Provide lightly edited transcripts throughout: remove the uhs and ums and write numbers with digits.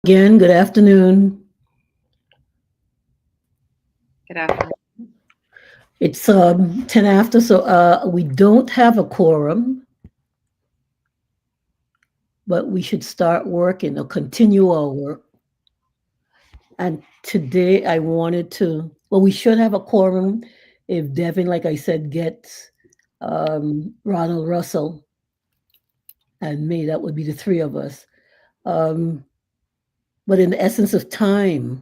Again, good afternoon. Good afternoon. It's 10 after, so we don't have a quorum, but we should start working or continue our work. And today I wanted to, well, we should have a quorum if Devin, like I said, gets Ronald Russell and me. That would be the three of us. Um, but in the essence of time,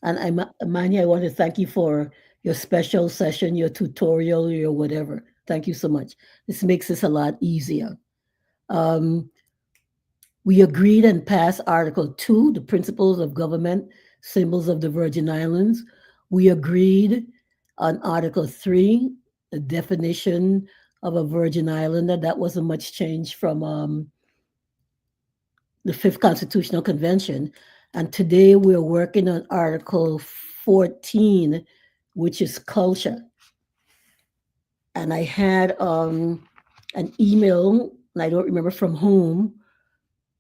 and Manny, I want to thank you for your special session, your tutorial, your whatever. Thank you so much. This makes this a lot easier. Um, we agreed and passed Article 2, the principles of government, symbols of the Virgin Islands. We agreed on Article 3, the definition of a Virgin Islander. That wasn't much change from the Fifth Constitutional Convention. And today we're working on Article 14, which is culture. And I had an email, and I don't remember from whom,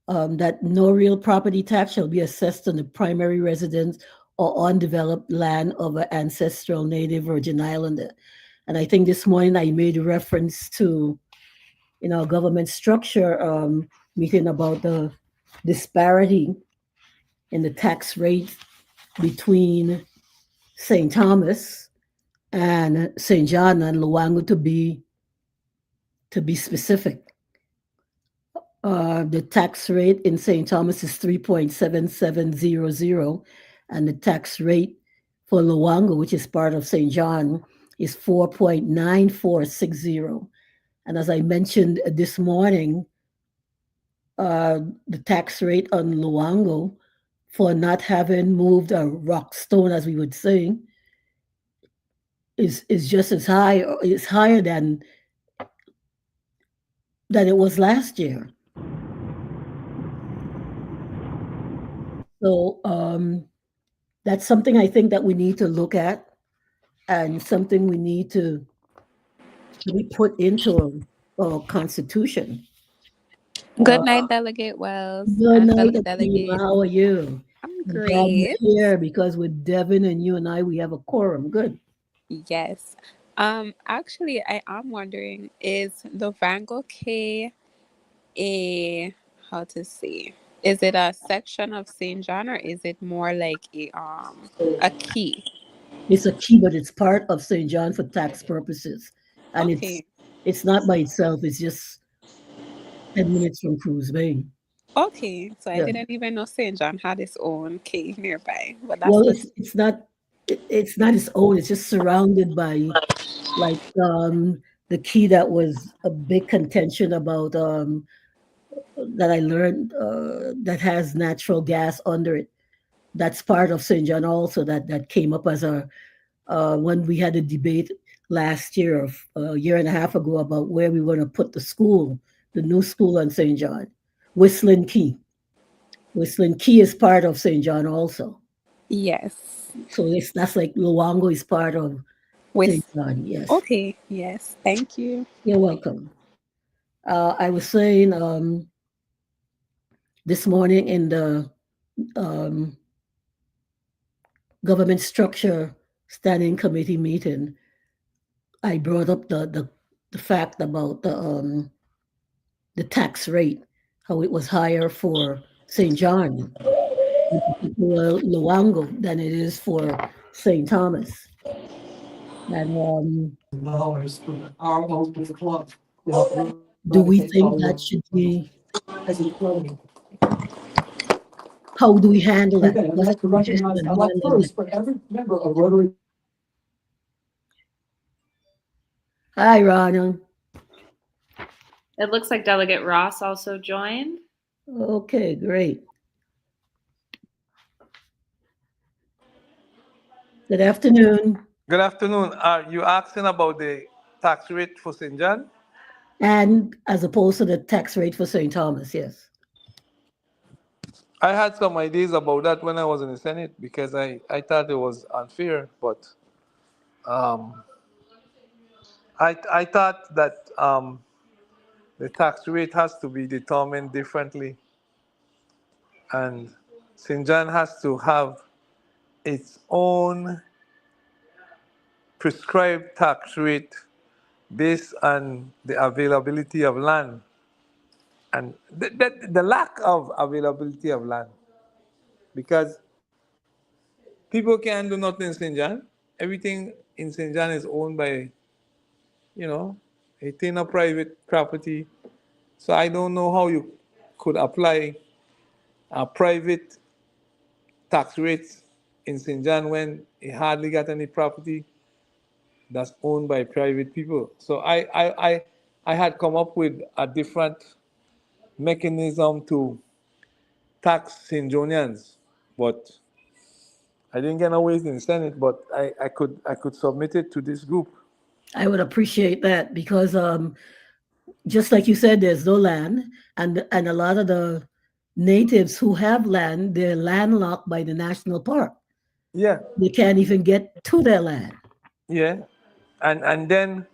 that no real property tax shall be assessed on the primary residence or undeveloped land of an ancestral native Virgin Islander. And I think this morning I made reference to, in our government structure meeting about the disparity in the tax rate between St. Thomas and St. John and Luango to be specific. The tax rate in St. Thomas is 3.7700, and the tax rate for Luango, which is part of St. John, is 4.9460. And as I mentioned this morning, the tax rate on Luango for not having moved a rock stone, as we would say, is just as high, or is higher than it was last year. So that's something I think that we need to look at, and something we need to be put into our constitution. Uh, Good night, Delegate Wells Good and night, fellow Akima. delegate. How are you? I'm I'm glad great. you're here because with Devin and you and I, we have a quorum. Good. Yes. Actually, I am wondering, is the Van Gogh K a, how to say, is it a section of St. John, or is it more like a key? It's a key, but it's part of St. John for tax purposes, and it's Okay. it's not by itself. It's just 10 minutes from Cruise Bay. Okay. So I Yeah. didn't even know St. John had its own K nearby, but that's Well, good. it's not its own. It's just surrounded by like the key that was a big contention about that I learned that has natural gas under it. That's part of St. John also that came up as a when we had a debate last year, a year and a half ago, about where we want to put the school, the new school on St. John, Whistling Key. Whistling Key is part of St. John also. Yes. So that's like Luango is part of St. With, John. Yes, okay. Yes. Thank you. you're welcome. I was saying this morning in the um, government structure standing committee meeting, I brought up the fact about the tax rate, how it was higher for St. John, in particular Luango, than it is for St. Thomas. And dollars for our host with the club. do we think that should be, how do we handle that? Okay, I'd What's like to the suggestion recognize, on I'd like handling that? first for every member of Rotary. Hi, Ronald. It looks like Delegate Ross also joined. Okay, great. Good afternoon. Good afternoon. Are you asking about the tax rate for St. John? And as opposed to the tax rate for St. Thomas, yes. I had some ideas about that when I was in the Senate because I thought it was unfair, but um, I thought that the tax rate has to be determined differently. And St. John has to have its own prescribed tax rate based on the availability of land and the lack of availability of land. Because people can't do nothing in St. John. Everything in St. John is owned by, it's in a private property. So I don't know how you could apply a private tax rates in St. John when it hardly got any property that's owned by private people. So I had come up with a different mechanism to tax St. Johnians, but I didn't get away in the Senate, but I could submit it to this group. I would appreciate that because just like you said, there's no land, and a lot of the natives who have land, they're landlocked by the national park. Yeah, They can't even get to their land. yeah, and then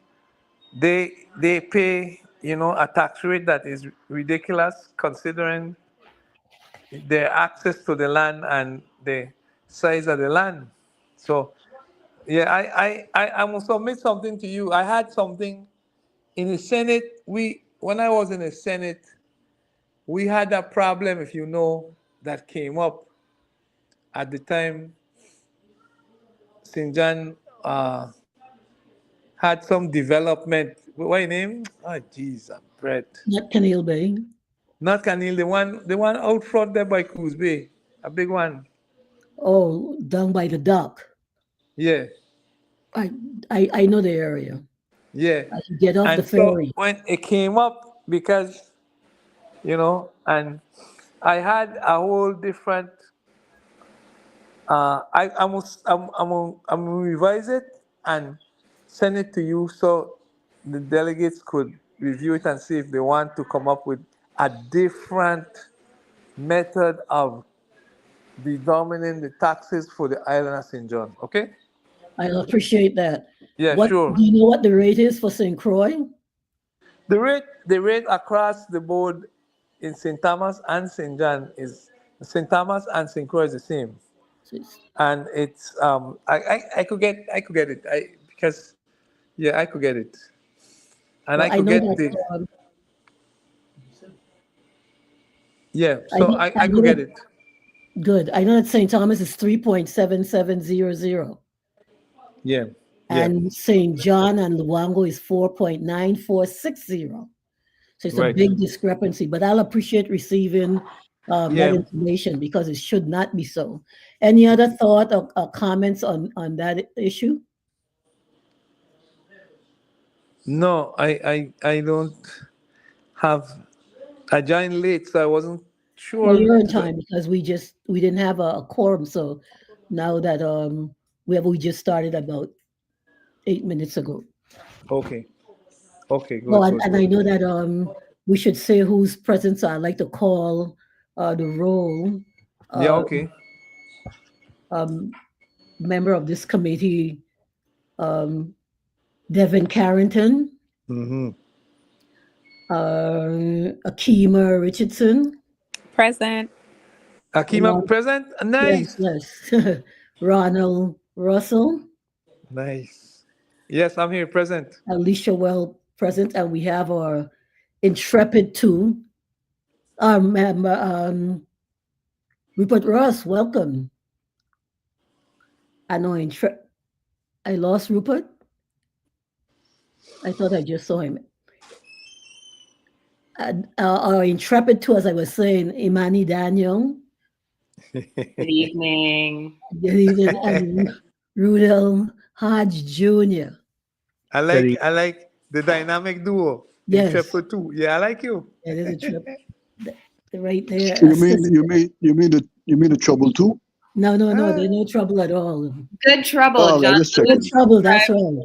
they pay a tax rate that is ridiculous considering their access to the land and the size of the land. So yeah, I must submit something to you. I had something in the Senate. When I was in the Senate, we had a problem, if you know, that came up at the time. St. John had some development. What your name? Oh, jeez, Brett. Not Canil Bay. Not Canil, the one out front there by Coos Bay, a big one. Oh, down by the dock. Yeah, I know the area. yeah. I can get off the And so ferry. when it came up, because and I had a whole different. I'm gonna revise it and send it to you so the delegates could review it and see if they want to come up with a different method of determining the taxes for the island of St. John. Okay? I appreciate that. Yeah, What sure. do you know what the rate is for St. Croix? The rate across the board in St. Thomas and St. John is St. Thomas and St. Croix is the same. And it's I could get it because I could get it, and Well, I could know get that, the so I know could get that- it. Good. I know that St. Thomas is 3.7700. Yeah, And St. John and Luango is 4.9460. So it's a Right. big discrepancy, but I'll appreciate receiving that Yeah. information because it should not be so. Any other thought or comments on that issue? No, I don't have. I joined late, so I wasn't sure. Well, you're in time because we didn't have a quorum. So now that we just started about 8 minutes ago. Okay, good. Well, good, and good. I know that we should say who's present. So I'd like to call the roll. Yeah, okay. Member of this committee, Devin Carrington, Mm-hmm. Akima Richardson. Present. Akima Ron- present. Nice. Yes. Ronald Russell, Nice. Yes, I'm here present. Alicia Well present, and we have our intrepid two, our member, Rupert Ross, welcome. I know I lost Rupert. I thought I just saw him. Our intrepid two, as I was saying, Imani Daniel. Good evening. Good evening, and Rudel Hodge Jr. I like the dynamic duo. Yes. Intrepid too. Yeah, I like you. It is a trip. Right there. You mean the trouble too? No, there's no trouble at all. Good trouble, Oh, John. just Good checking. trouble, that's right.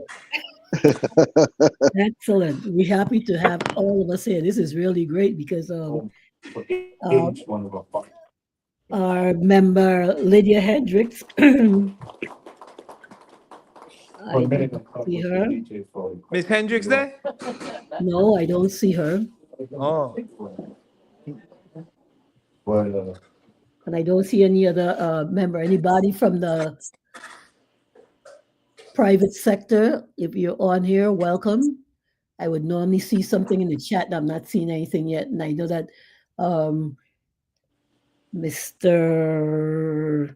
Excellent. We're happy to have all of us here. This is really great because our member Lydia Hendricks. I don't see her. Miss Hendricks there? No, I don't see her. Oh. And I don't see any other member, anybody from the private sector. If you're on here, welcome. I would normally see something in the chat. I'm not seeing anything yet. And I know that Mr.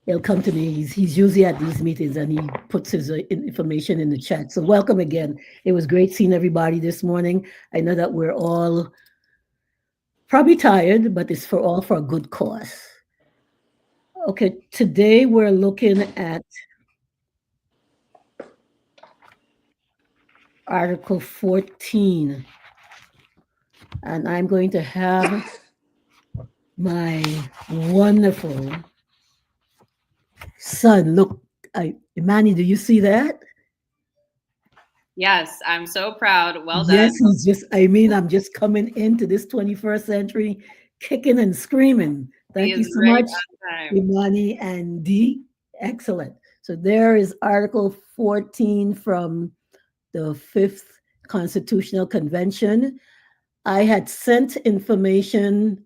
He'll come to me. He's usually at these meetings and he puts his information in the chat. So welcome again. It was great seeing everybody this morning. I know that we're all probably tired, but it's all for a good cause. Okay, today we're looking at Article 14. And I'm going to have my wonderful son look. Imani, do you see that? Yes, I'm so proud. Well Yes, done. I'm just coming into this 21st century kicking and screaming. Thank you He is so right much, on time. Imani and Dee. Excellent. So there is Article 14 from the 5th Constitutional Convention. I had sent information,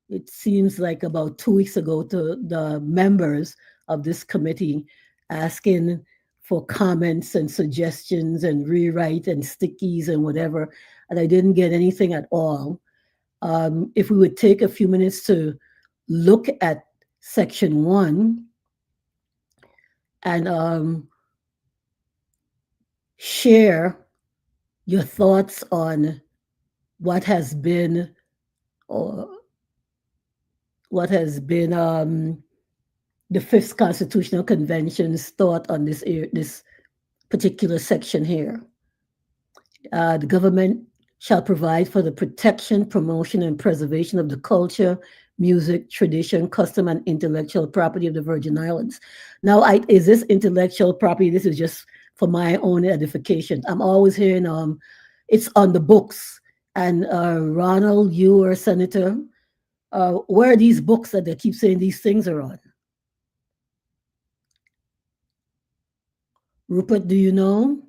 it seems like about 2 weeks ago, to the members of this committee asking for comments and suggestions and rewrite and stickies and whatever, and I didn't get anything at all. If we would take a few minutes to look at Section 1 and share your thoughts on what has been the Fifth Constitutional Convention's thought on this particular section here. The government shall provide for the protection, promotion, and preservation of the culture, music, tradition, custom, and intellectual property of the Virgin Islands. Now, is this intellectual property? This is just for my own edification. I'm always hearing it's on the books. And Ronald, you are Senator. Where are these books that they keep saying these things are on? Rupert, do you know?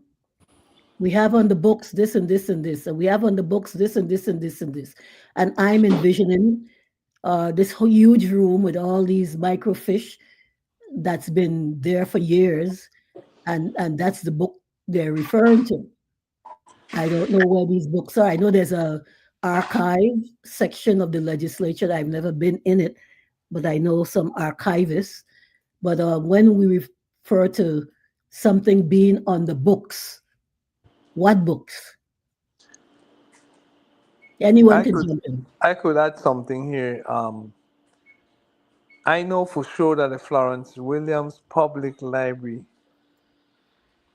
We have on the books this and this and this, and we have on the books this and this and this and this. And I'm envisioning this whole huge room with all these microfiche that's been there for years, and that's the book they're referring to. I don't know where these books are. I know there's a archive section of the legislature. I've never been in it, but I know some archivists. But when we refer to something being on the books, what books? Anyone can jump in. I could add something here. I know for sure that the Florence Williams Public Library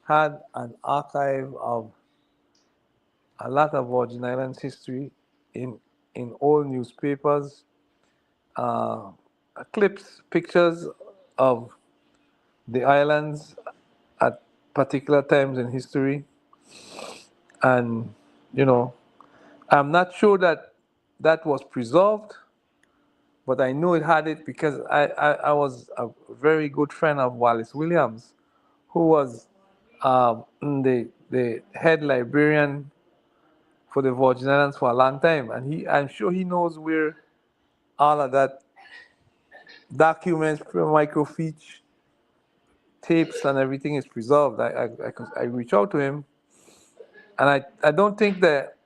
had an archive of a lot of Virgin Islands history in old newspapers, uh, clips, pictures of the islands at particular times in history. And, you know, I'm not sure that that was preserved, but I know it had it because I was a very good friend of Wallace Williams, who was the head librarian for the Virgin Islands for a long time, and I'm sure he knows where all of that documents, microfiche, tapes, and everything is preserved. I reach out to him, and I don't think that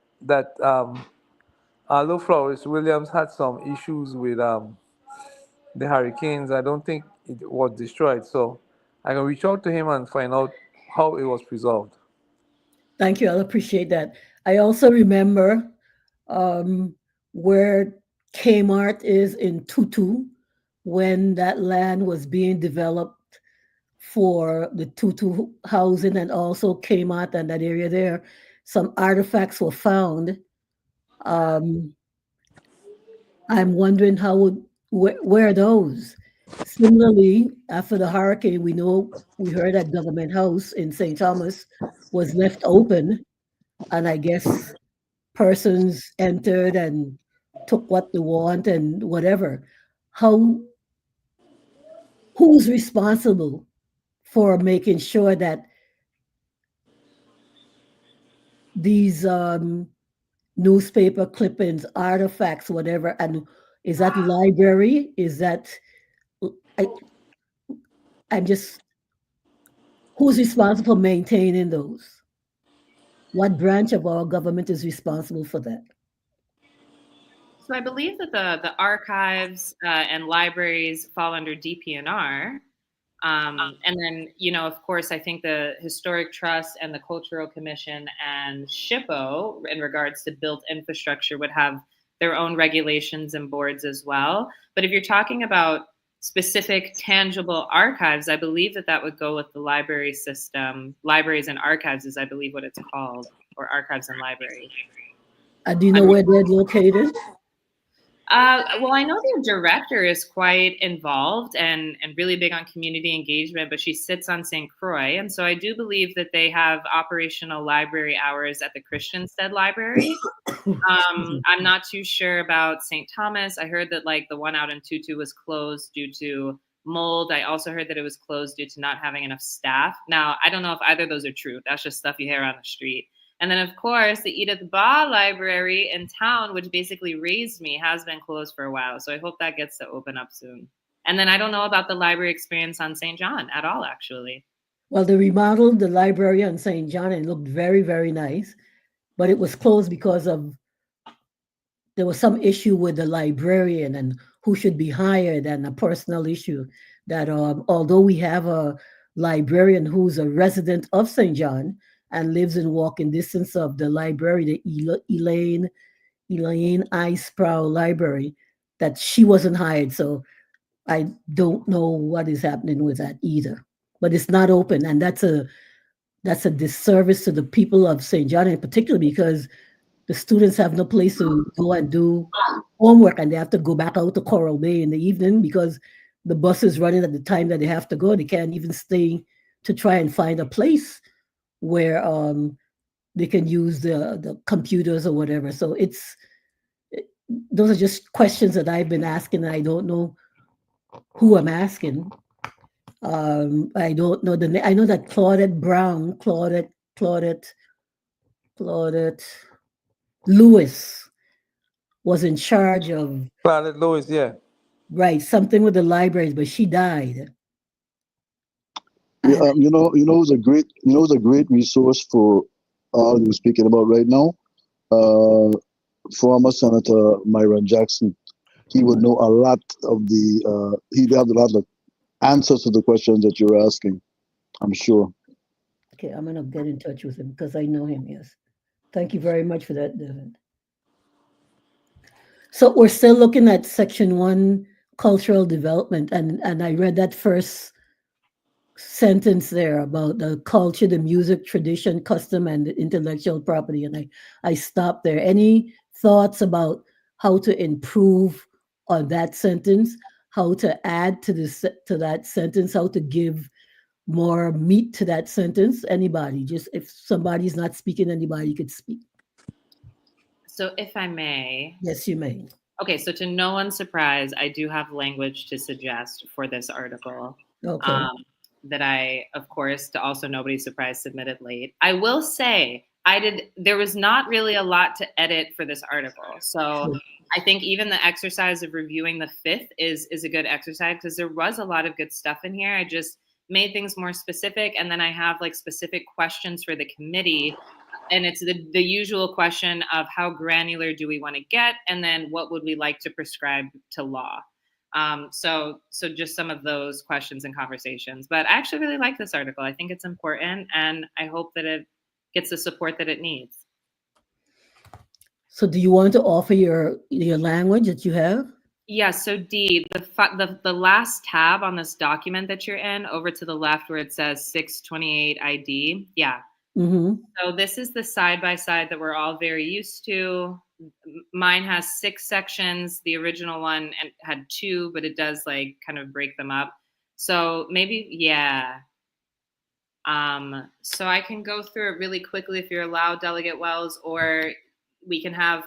although Florence Williams had some issues with the hurricanes, I don't think it was destroyed. So I can reach out to him and find out how it was preserved. Thank you. I'll appreciate that. I also remember where Kmart is in Tutu when that land was being developed for the Tutu housing and also Kmart and that area there. Some artifacts were found. I'm wondering where are those? Similarly, after the hurricane, we heard that Government House in St. Thomas was left open, and I guess persons entered and took what they want and whatever. Who's responsible for making sure that these newspaper clippings, artifacts, whatever, and Is that library? Is that, I, I'm just, who's responsible for maintaining those? What branch of our government is responsible for that? So I believe that the archives and libraries fall under DPNR. And then, of course, I think the Historic Trust and the Cultural Commission and SHPO, in regards to built infrastructure, would have their own regulations and boards as well. But if you're talking about specific tangible archives, I believe that would go with the library system. Libraries and archives is, I believe, what it's called, or archives and libraries. Do you know where they're located? Well, I know their director is quite involved and really big on community engagement, but she sits on St. Croix. And so I do believe that they have operational library hours at the Christiansted Library. I'm not too sure about St. Thomas. I heard that like the one out in Tutu was closed due to mold. I also heard that it was closed due to not having enough staff. Now, I don't know if either of those are true. That's just stuff you hear on the street. And then, of course, the Edith Baugh Library in town, which basically raised me, has been closed for a while. So I hope that gets to open up soon. And then I don't know about the library experience on St. John at all, actually. Well, they remodeled the library on St. John and it looked very, very nice. But it was closed because there was some issue with the librarian and who should be hired, and a personal issue that although we have a librarian who's a resident of St. John and lives in walking distance of the library, the Elaine I. Sproul Library, that she wasn't hired. So I don't know what is happening with that either. But it's not open, and that's a disservice to the people of St. John in particular, because the students have no place to go and do homework, and they have to go back out to Coral Bay in the evening because the bus is running at the time that they have to go. They can't even stay to try and find a place where they can use the computers or whatever. So those are just questions that I've been asking, and I don't know who I'm asking. I don't know the name. I know that Claudette Lewis was in charge of Planet Louis, yeah. something with the libraries, but she died. Yeah, who's a great resource for all you're speaking about right now? Former Senator Myron Jackson. He would know a lot of he'd have a lot of answers to the questions that you're asking, I'm sure. Okay, I'm gonna get in touch with him because I know him, yes. Thank you very much for that, Devin. So we're still looking at Section 1, cultural development, and I read that first sentence there about the culture, the music, tradition, custom, and the intellectual property, and I stopped there. Any thoughts about how to improve on that sentence, how to add to that sentence, how to give more meat to that sentence? Anybody? Just if somebody's not speaking, anybody could speak. So if I may. Yes, you may. Okay, so to no one's surprise, I do have language to suggest for this article. Okay. That I, of course, to also nobody's surprise, submitted late. I will say there was not really a lot to edit for this article. So I think even the exercise of reviewing the fifth is a good exercise because there was a lot of good stuff in here. I just made things more specific. And then I have like specific questions for the committee. And it's the usual question of how granular do we want to get? And then what would we like to prescribe to law? So just some of those questions and conversations. But I actually really like this article. I think it's important, and I hope that it gets the support that it needs. So do you want to offer your language that you have? Yeah, so Dee, the last tab on this document that you're in, over to the left where it says 628 ID. Yeah. Mm-hmm. So this is the side-by-side that we're all very used to. Mine has 6 sections. The original one had 2, but it does like kind of break them up. So maybe, yeah. So I can go through it really quickly if you're allowed, Delegate Wells, or we can have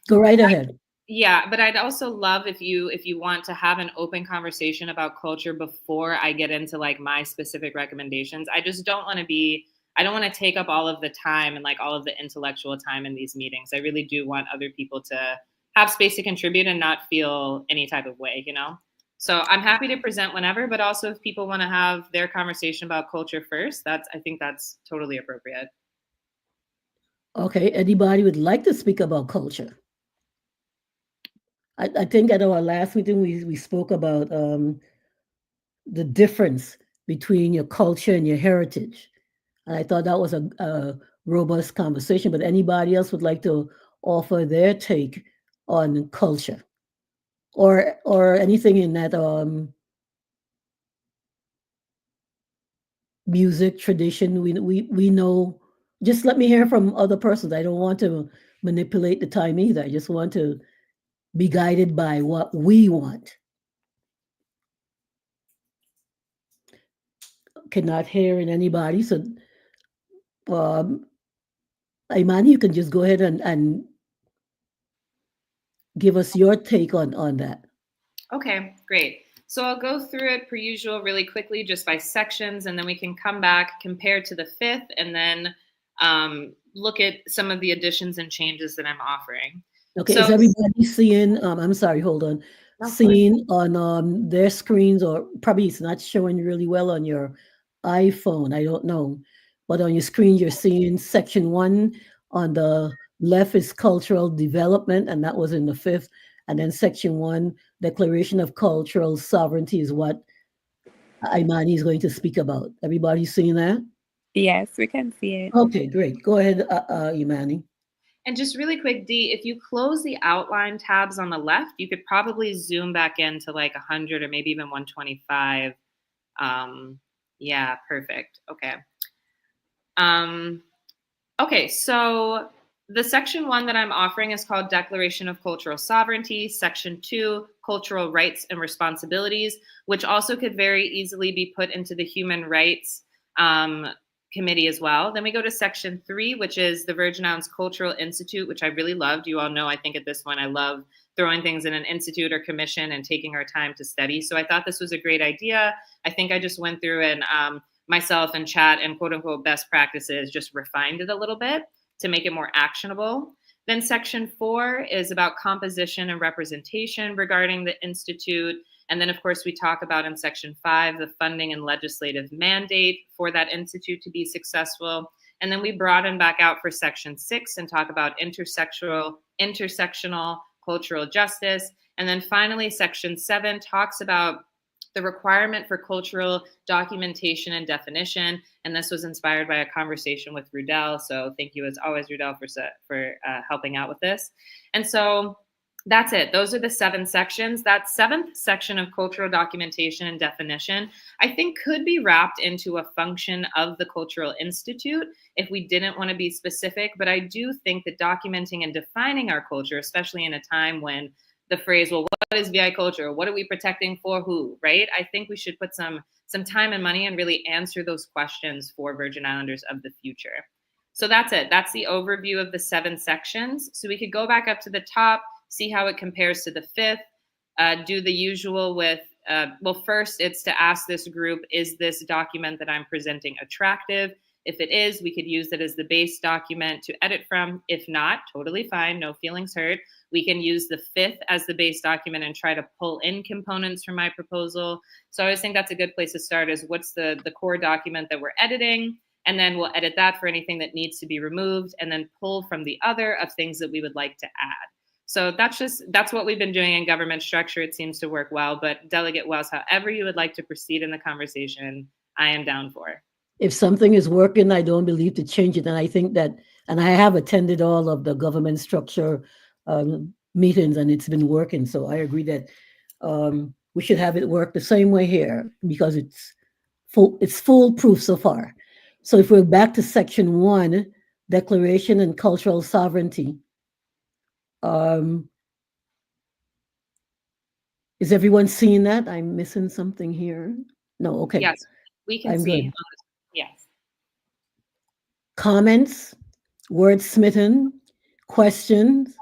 Go right ahead. Yeah, but I'd also love if you want to have an open conversation about culture before I get into like my specific recommendations. I just don't want to take up all of the time and like all of the intellectual time in these meetings. I really do want other people to have space to contribute and not feel any type of way, you know? So I'm happy to present whenever, but also if people want to have their conversation about culture first, I think that's totally appropriate. Okay, anybody would like to speak about culture? I think at our last meeting, we spoke about the difference between your culture and your heritage. And I thought that was a robust conversation, but anybody else would like to offer their take on culture or anything in that music tradition we know. Just let me hear from other persons. I don't want to manipulate the time either. I just want to be guided by what we want. Cannot hear in anybody. So, um, Imani, you can just go ahead and give us your take on that. Okay, great. So I'll go through it per usual really quickly, just by sections, and then we can come back, compare to the fifth, and then look at some of the additions and changes that I'm offering. Okay, So, is everybody seeing? I'm sorry, hold on. Seeing on their screens, or probably it's not showing really well on your iPhone. I don't know, but on your screen you're seeing section 1. On the left is cultural development, and that was in the fifth. And then section 1, declaration of cultural sovereignty, is what Imani is going to speak about. Everybody seeing that? Yes, we can see it. Okay, great. Go ahead, Imani. and just really quick, Dee, if you close the outline tabs on the left, you could probably zoom back into like 100 or maybe even 125. Yeah, perfect. Okay. Okay, so the section 1 that I'm offering is called Declaration of Cultural Sovereignty. Section 2, Cultural Rights and Responsibilities, which also could very easily be put into the Human Rights Committee as well. Then we go to section 3, which is the Virgin Islands Cultural Institute, which I really loved. You all know, I think at this point, I love throwing things in an institute or commission and taking our time to study. So I thought this was a great idea. I think I just went through and myself and chat and quote unquote best practices just refined it a little bit to make it more actionable. Then section 4 is about composition and representation regarding the Institute. And then, of course, we talk about in section 5, the funding and legislative mandate for that Institute to be successful. And then we broaden back out for section 6 and talk about intersectional cultural justice. And then finally, section 7 talks about the requirement for cultural documentation and definition. And this was inspired by a conversation with Rudell. So thank you as always, Rudell, for helping out with this. And so that's it. Those are the 7 sections. That 7th section of cultural documentation and definition, I think could be wrapped into a function of the Cultural Institute if we didn't want to be specific. But I do think that documenting and defining our culture, especially in a time when the phrase, well, what is VI culture? What are we protecting for who, right? I think we should put some time and money and really answer those questions for Virgin Islanders of the future. So that's it. That's the overview of the 7 sections. So we could go back up to the top, see how it compares to the 5th, do the usual with, well, first it's to ask this group, is this document that I'm presenting attractive? If it is, we could use it as the base document to edit from. If not, totally fine, no feelings hurt. We can use the 5th as the base document and try to pull in components from my proposal. So I always think that's a good place to start, is what's the core document that we're editing, and then we'll edit that for anything that needs to be removed, and then pull from the other of things that we would like to add. So that's what we've been doing in government structure. It seems to work well, but Delegate Wells, however you would like to proceed in the conversation, I am down for. If something is working, I don't believe to change it. And I think that, and I have attended all of the government structure meetings, and it's been working. So I agree that we should have it work the same way here, because it's foolproof so far. So if we're back to section 1, declaration and cultural sovereignty. Is everyone seeing that? I'm missing something here. No, okay. Yes, we can see. Good. Yes. Comments, wordsmithing, questions.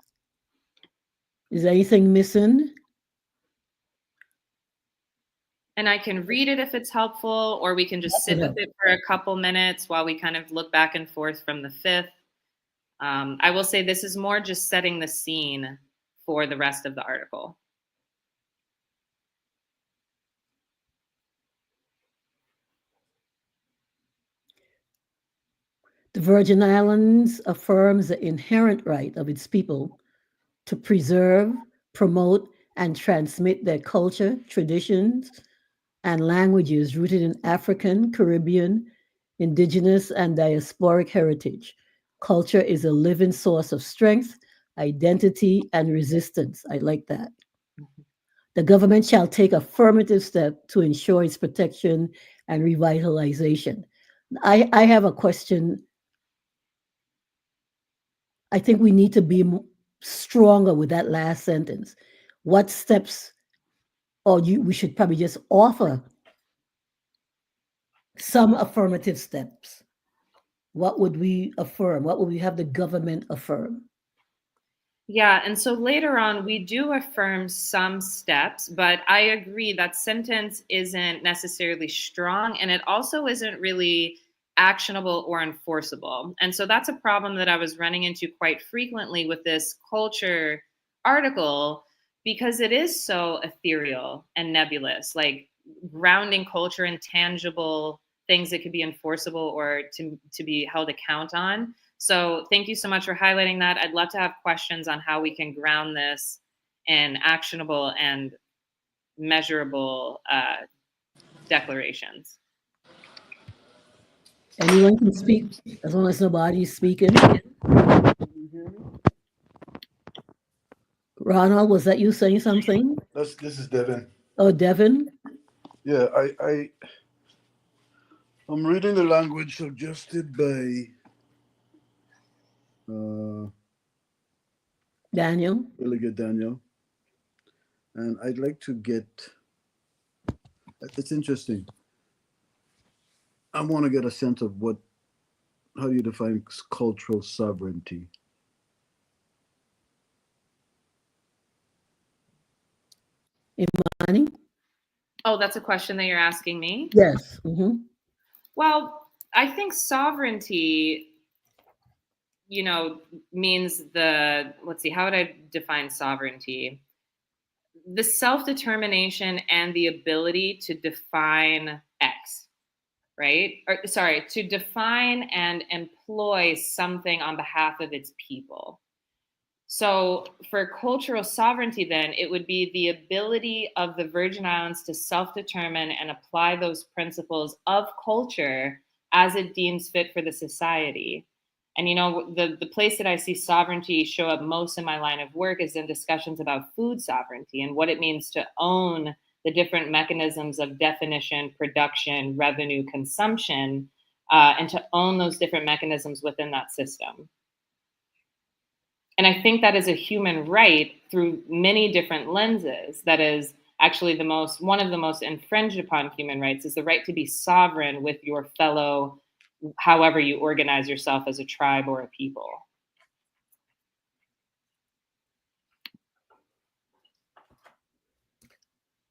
Is anything missing? And I can read it if it's helpful, or we can just sit with it for a couple minutes while we kind of look back and forth from the 5th. I will say this is more just setting the scene for the rest of the article. The Virgin Islands affirms the inherent right of its people to preserve, promote, and transmit their culture, traditions, and languages rooted in African, Caribbean, indigenous, and diasporic heritage. Culture is a living source of strength, identity, and resistance. I like that. The government shall take affirmative steps to ensure its protection and revitalization. I have a question. I think we need to be stronger with that last sentence. What steps, or we should probably just offer some affirmative steps. What would we affirm? What would we have the government affirm? Yeah, and so later on, we do affirm some steps, but I agree that sentence isn't necessarily strong, and it also isn't really actionable or enforceable. And so that's a problem that I was running into quite frequently with this culture article, because it is so ethereal and nebulous, like grounding culture in tangible things that could be enforceable or to be held account on. So thank you so much for highlighting that. I'd love to have questions on how we can ground this in actionable and measurable declarations. Anyone can speak as long as nobody's speaking. Ronald, was that you saying something? This is Devin. Oh, Devin? Yeah, I'm reading the language suggested by Daniel? Delegate Daniel, and I'd like to get. It's interesting. I want to get a sense of how do you define cultural sovereignty? Imani? Oh, that's a question that you're asking me? Yes. Mm-hmm. Well, I think sovereignty, means let's see, how would I define sovereignty? The self-determination and the ability to define X, right? Or sorry, to define and employ something on behalf of its people. So for cultural sovereignty, then, it would be the ability of the Virgin Islands to self-determine and apply those principles of culture as it deems fit for the society. And, the place that I see sovereignty show up most in my line of work is in discussions about food sovereignty and what it means to own the different mechanisms of definition, production, revenue, consumption, and to own those different mechanisms within that system. And I think that is a human right through many different lenses. That is actually one of the most infringed upon human rights is the right to be sovereign with your fellow, however you organize yourself as a tribe or a people.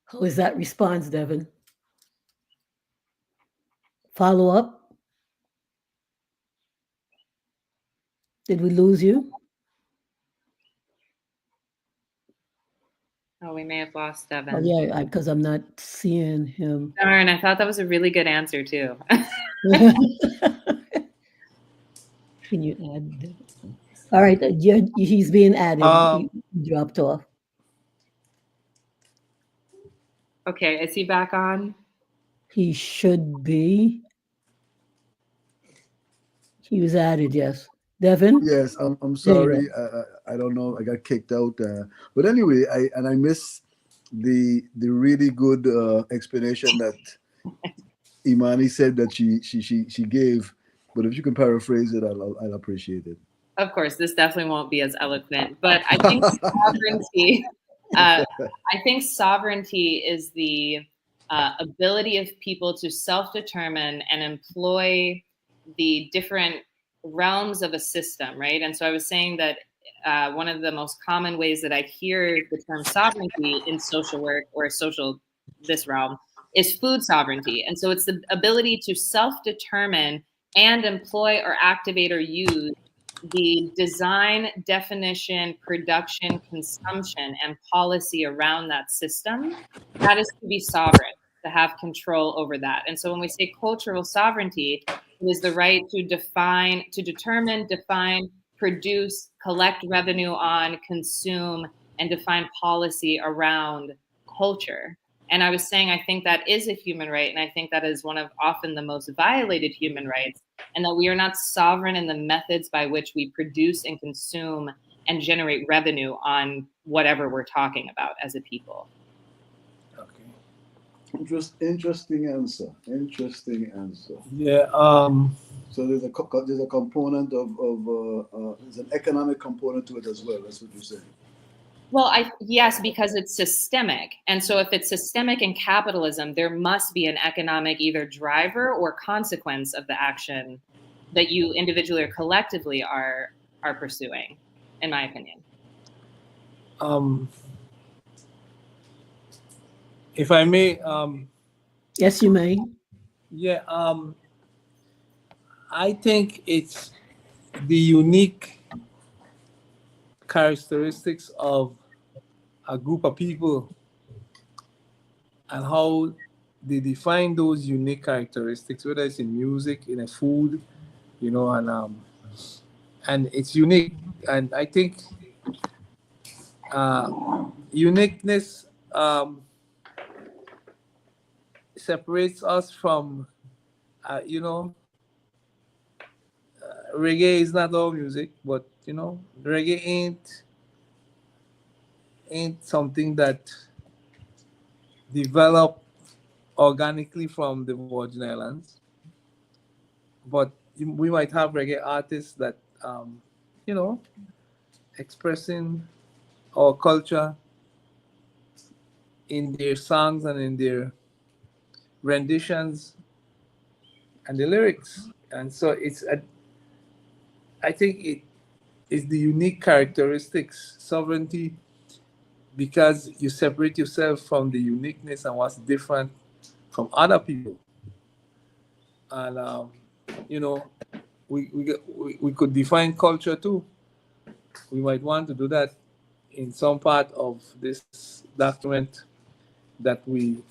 How is that response, Devin? Follow up? Did we lose you? Oh, we may have lost Devin. Oh, yeah, because I'm not seeing him. Darn, I thought that was a really good answer too. Can you add Devin? All right, he's being added. He dropped off. Okay, is he back on? He should be. He was added, yes. Devin? Yes, I'm sorry. I don't know. I got kicked out. But anyway, I miss the really good explanation that Imani said that she gave. But if you can paraphrase it, I'll appreciate it. Of course, this definitely won't be as eloquent, but I think sovereignty. I think sovereignty is the ability of people to self-determine and employ the different realms of a system, right? And so I was saying that one of the most common ways that I hear the term sovereignty in social work or this realm is food sovereignty. And so it's the ability to self-determine and employ or activate or use the design, definition, production, consumption, and policy around that system, that is to be sovereign, to have control over that. And so when we say cultural sovereignty, it is the right to define, to determine, define, produce, collect revenue on, consume, and define policy around culture. And I was saying, I think that is a human right, and I think that is one of often the most violated human rights, and that we are not sovereign in the methods by which we produce and consume and generate revenue on whatever we're talking about as a people. Okay. Interesting answer. Interesting answer. Yeah. So there's a component of there's an economic component to it as well. That's what you're saying. Well, yes, because it's systemic. And so if it's systemic in capitalism, there must be an economic either driver or consequence of the action that you individually or collectively are pursuing, in my opinion. If I may, Yes, you may. yeah, I think it's the unique characteristics of a group of people and how they define those unique characteristics, whether it's in music, in a food, you know, and it's unique. And I think uniqueness separates us from, you know, reggae is not all music, but you know, reggae ain't something that developed organically from the Virgin Islands. But we might have reggae artists that, you know, expressing our culture in their songs and in their renditions and the lyrics. And so I think it is the unique characteristics, sovereignty, because you separate yourself from the uniqueness and what's different from other people. And, you know, we could define culture too. We might want to do that in some part of this document that we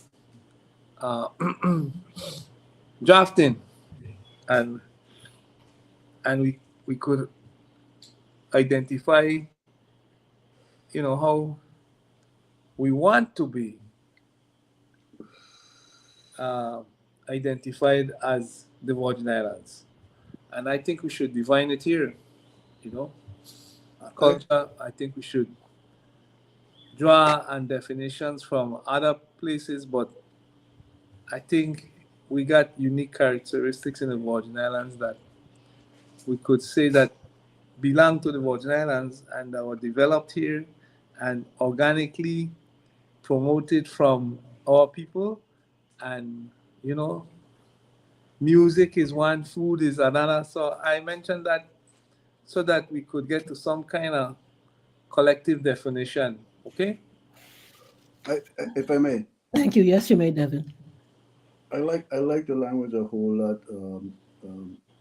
drafting, and we could identify, you know, how we want to be identified as the Virgin Islands, and I think we should define it here. You know, culture. I think we should draw on definitions from other places, but I think we got unique characteristics in the Virgin Islands that we could say that belong to the Virgin Islands and that were developed here and organically promoted from our people. And, you know, music is one, food is another. So I mentioned that so that we could get to some kind of collective definition. Okay? If I may, Thank you. Yes, you may, Devin. I like the language a whole lot,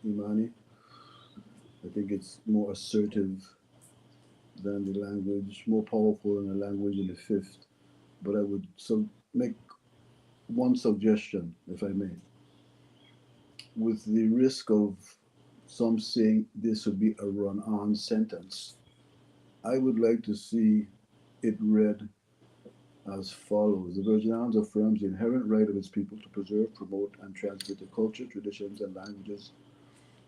Imani. I think it's more assertive than the language, more powerful than the language in the fifth. But I would make one suggestion, if I may, with the risk of some saying this would be a run-on sentence. I would like to see it read as follows. The Virgin Islands affirms the inherent right of its people to preserve, promote, and transmit the culture, traditions, and languages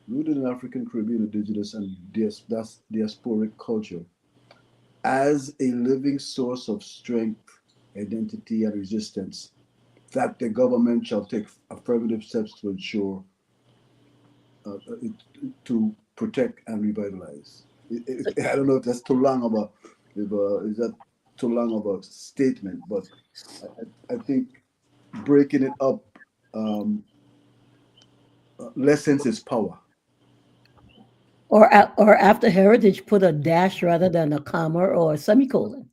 rooted in African, Caribbean, indigenous, and diasporic culture as a living source of strength, identity, and resistance, that the government shall take affirmative steps to ensure to protect and revitalize. I don't know if that's too long of is that too long of a statement, but I think breaking it up lessens its power. Or after heritage, put a dash rather than a comma or a semicolon.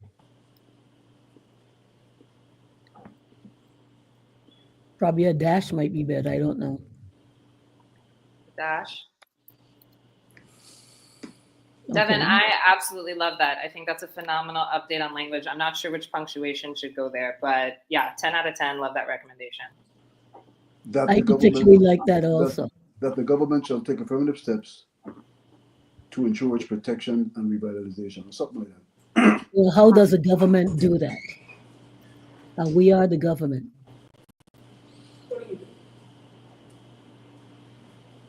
Probably a dash might be better. I don't know. Dash. Devin, Okay. I absolutely love that. I think that's a phenomenal update on language. I'm not sure which punctuation should go there, but yeah, 10 out of 10. Love that recommendation. That I the particularly government like that that also. that the government shall take affirmative steps to ensure its protection and revitalization, or something like that. Well, how does the government do that? We are the government.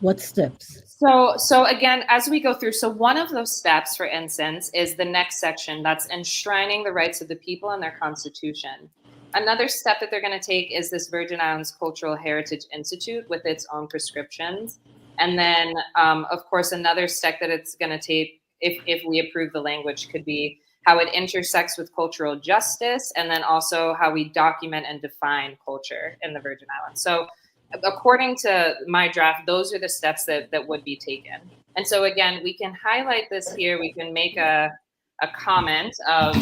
What steps? So again, as we go through, so one of those steps, for instance, is the next section that's enshrining the rights of the people in their constitution. Another step that they're going to take is this Virgin Islands Cultural Heritage Institute with its own prescriptions. And then, of course, another step that it's going to take, if we approve the language, could be how it intersects with cultural justice, and then also how we document and define culture in the Virgin Islands. So according to my draft, those are the steps that would be taken. And so again, we can highlight this here. We can make a comment of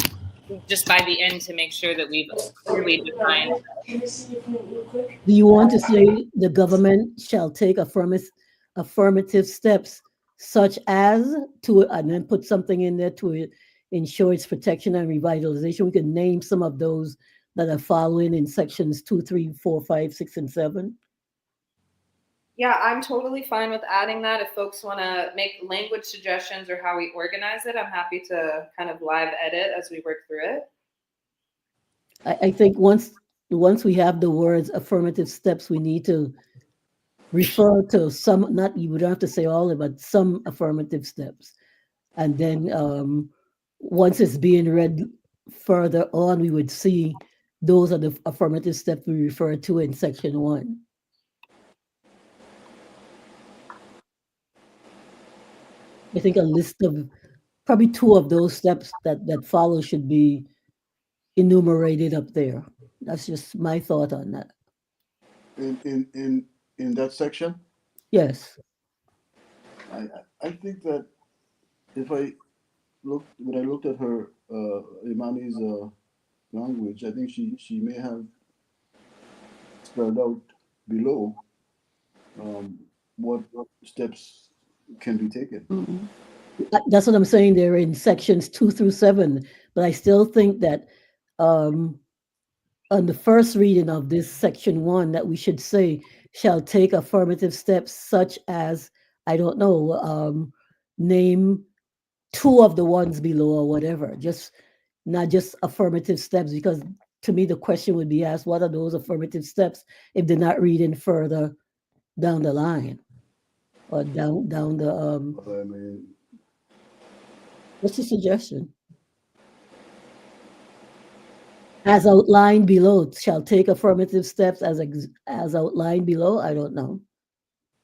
just by the end to make sure that we've clearly defined. Do you want to say the government shall take affirmative steps such as to, and then put something in there to ensure its protection and revitalization? We can name some of those that are following in sections 2, 3, 4, 5, 6, and 7. Yeah, I'm totally fine with adding that. If folks want to make language suggestions or how we organize it, I'm happy to kind of live edit as we work through it. I think once we have the words affirmative steps, we need to refer to some, not, you would have to say all of it, but some affirmative steps. And then once it's being read further on, we would see those are the affirmative steps we refer to in section 1. I think a list of probably 2 of those steps that follow should be enumerated up there. That's just my thought on that. In that section, Yes. I think that if when I looked at her Imani's language, I think she may have spelled out below what steps can be taken. That's what I'm saying. They're in sections 2 through 7, but I still think that on the first reading of this section 1, that we should say shall take affirmative steps such as, I don't know, name 2 of the ones below or whatever. Just not just affirmative steps, because to me the question would be asked, what are those affirmative steps if they're not reading further down the line or down the I mean, what's the suggestion? As outlined below, shall take affirmative steps as outlined below. I don't know.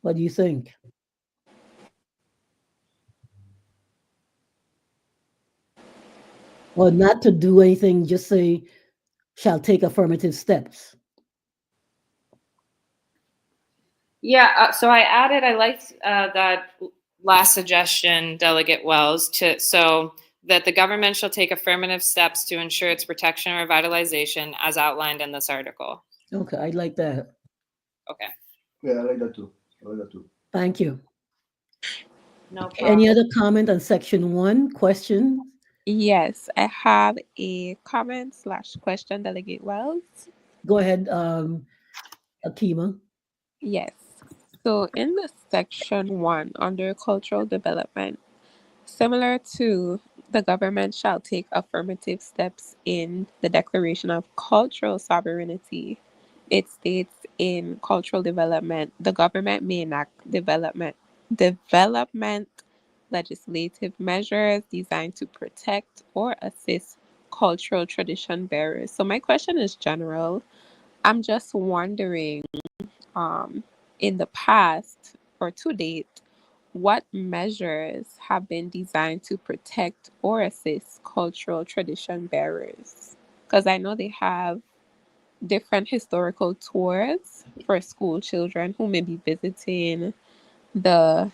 What do you think? Or not to do anything, just say shall take affirmative steps. Yeah, so I liked that last suggestion, Delegate Wells, so that the government shall take affirmative steps to ensure its protection or revitalization as outlined in this article. Okay, I like that. Okay. yeah, I like that too. Thank you. No problem. Any other comment on section 1? Question? Yes, I have a comment/question, Delegate Wells. Go ahead, Akima. Yes. So in the section 1 under cultural development, similar to the government shall take affirmative steps in the Declaration of Cultural Sovereignty, it states in cultural development, the government may enact development legislative measures designed to protect or assist cultural tradition bearers. So my question is general. I'm just wondering, in the past or to date, what measures have been designed to protect or assist cultural tradition bearers? Because I know they have different historical tours for school children who may be visiting the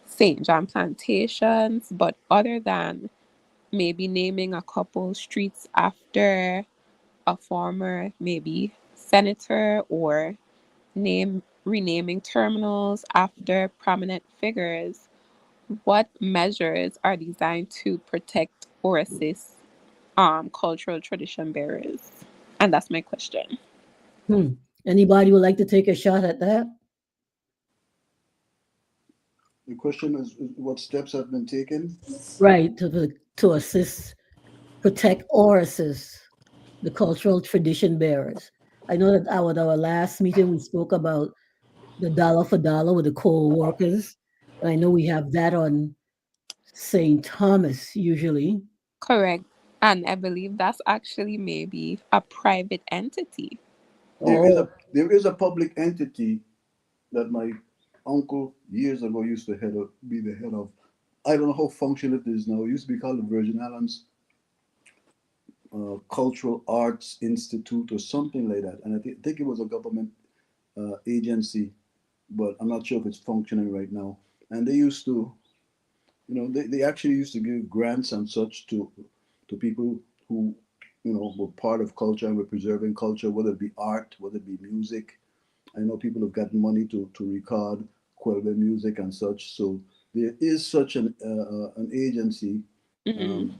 St. John plantations, but other than maybe naming a couple streets after a former maybe senator or renaming terminals after prominent figures, what measures are designed to protect or assist cultural tradition bearers? And that's my question. Anybody would like to take a shot at that? The question is what steps have been taken? Right, to assist, protect, or assist the cultural tradition bearers. I know that our last meeting we spoke about the dollar for dollar with the co-workers. And I know we have that on St. Thomas usually. Correct. And I believe that's actually maybe a private entity. There is Oh, a public entity that my uncle years ago used to be the head of. I don't know how functional it is now. It used to be called the Virgin Islands Cultural Arts Institute or something like that. And I think it was a government agency, but I'm not sure if it's functioning right now. And they used to, they actually used to give grants and such to people who, were part of culture and were preserving culture, whether it be art, whether it be music. I know people have gotten money to record Kwelbe music and such. So there is such an agency. Hmm. Um,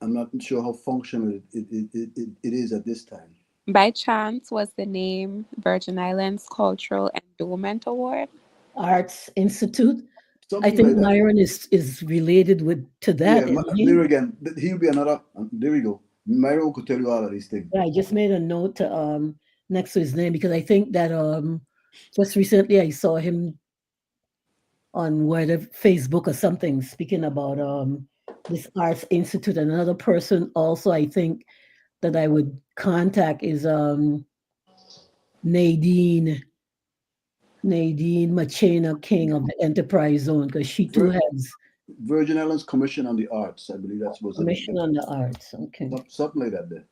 I'm not sure how functional it is at this time. By chance, was the name Virgin Islands Cultural Endowment Award? Arts Institute. I Something think like that. Myron is related to that, Yeah, isn't there he? again, he'll be another. There we go. Myron could tell you all of these things. Yeah, I just made a note to next to his name because I think that just recently I saw him on whether Facebook or something speaking about this Arts Institute. Another person also I think that I would contact is Nadine Machena King of the Enterprise Zone because she too Vir- has Virgin Islands Commission on the Arts, I believe that was commission on the arts. Okay, something like that. There.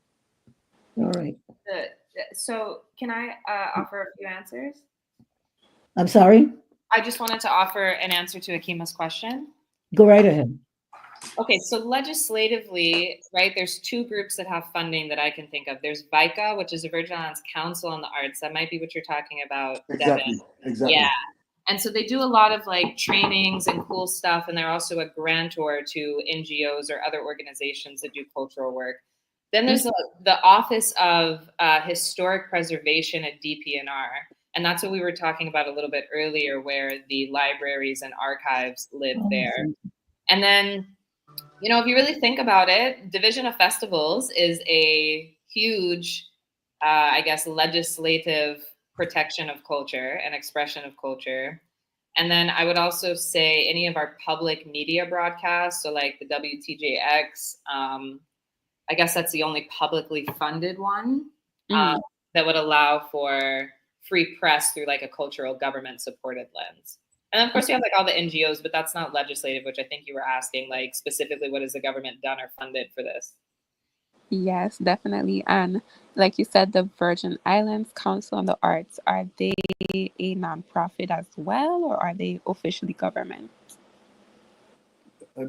all right. So can I offer a few answers? I'm sorry. I just wanted to offer an answer to Akima's question. Go right ahead. Okay, so legislatively, right, there's two groups that have funding that I can think of. There's VICA, which is the Virgin Islands Council on the Arts. That might be what you're talking about, Devin. Exactly. Yeah. And so they do a lot of like trainings and cool stuff. And they're also a grantor to NGOs or other organizations that do cultural work. Then there's the Office of Historic Preservation at DPNR. And that's what we were talking about a little bit earlier, where the libraries and archives live there. And then, if you really think about it, Division of Festivals is a huge, I guess, legislative protection of culture and expression of culture. And then I would also say any of our public media broadcasts, so like the WTJX, I guess that's the only publicly funded one that would allow for free press through like a cultural government supported lens. And of course, you have like all the NGOs, but that's not legislative, which I think you were asking, like specifically, what has the government done or funded for this? Yes, definitely. And like you said, the Virgin Islands Council on the Arts, are they a nonprofit as well, or are they officially government?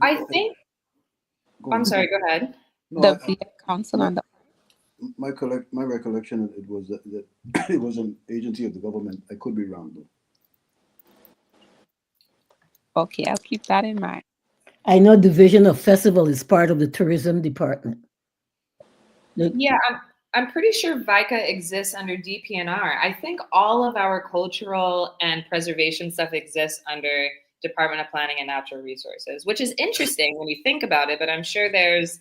I think. I'm sorry. Go ahead. No, The VICC Council my on the my recollection it was that it was an agency of the government. I could be wrong though. Okay, I'll keep that in mind. I know Division of Festival is part of the tourism department. Yeah, I'm pretty sure VICA exists under DPNR. I think all of our cultural and preservation stuff exists under Department of Planning and Natural Resources, which is interesting when you think about it, but I'm sure there's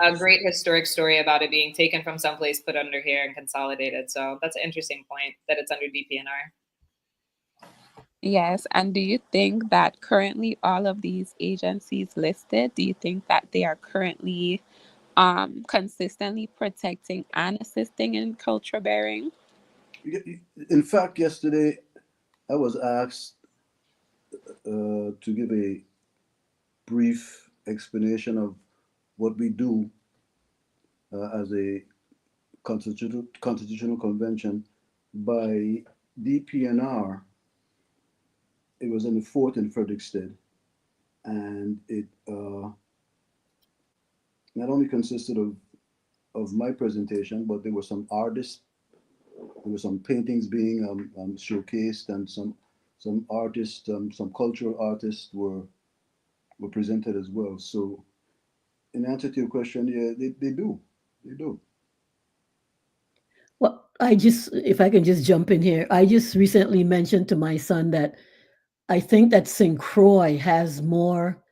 a great historic story about it being taken from someplace, put under here and consolidated. So that's an interesting point that it's under DPNR. Yes, and do you think that currently all of these agencies listed, do you think that they are currently consistently protecting and assisting in culture bearing? In fact, yesterday I was asked to give a brief explanation of what we do as a constitutional convention by DPNR. It was in the fort in Frederickstead, and it not only consisted of my presentation, but there were some artists, there were some paintings being showcased, and some artists, some cultural artists were presented as well. So, in answer to your question, yeah, they do, they do. Well, if I can just jump in here, I just recently mentioned to my son that I think that St. Croix has more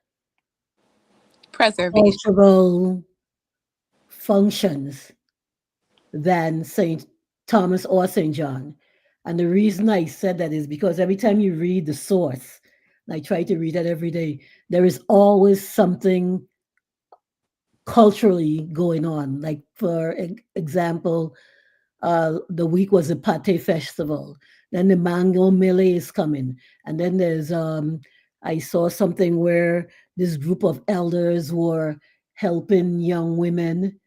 Preservation. cultural functions than St. Thomas or St. John. And the reason I said that is because every time you read the source, and I try to read that every day, there is always something culturally going on. Like, for example, the week was a pate festival. Then the mango melee is coming, and then there's I saw something where this group of elders were helping young women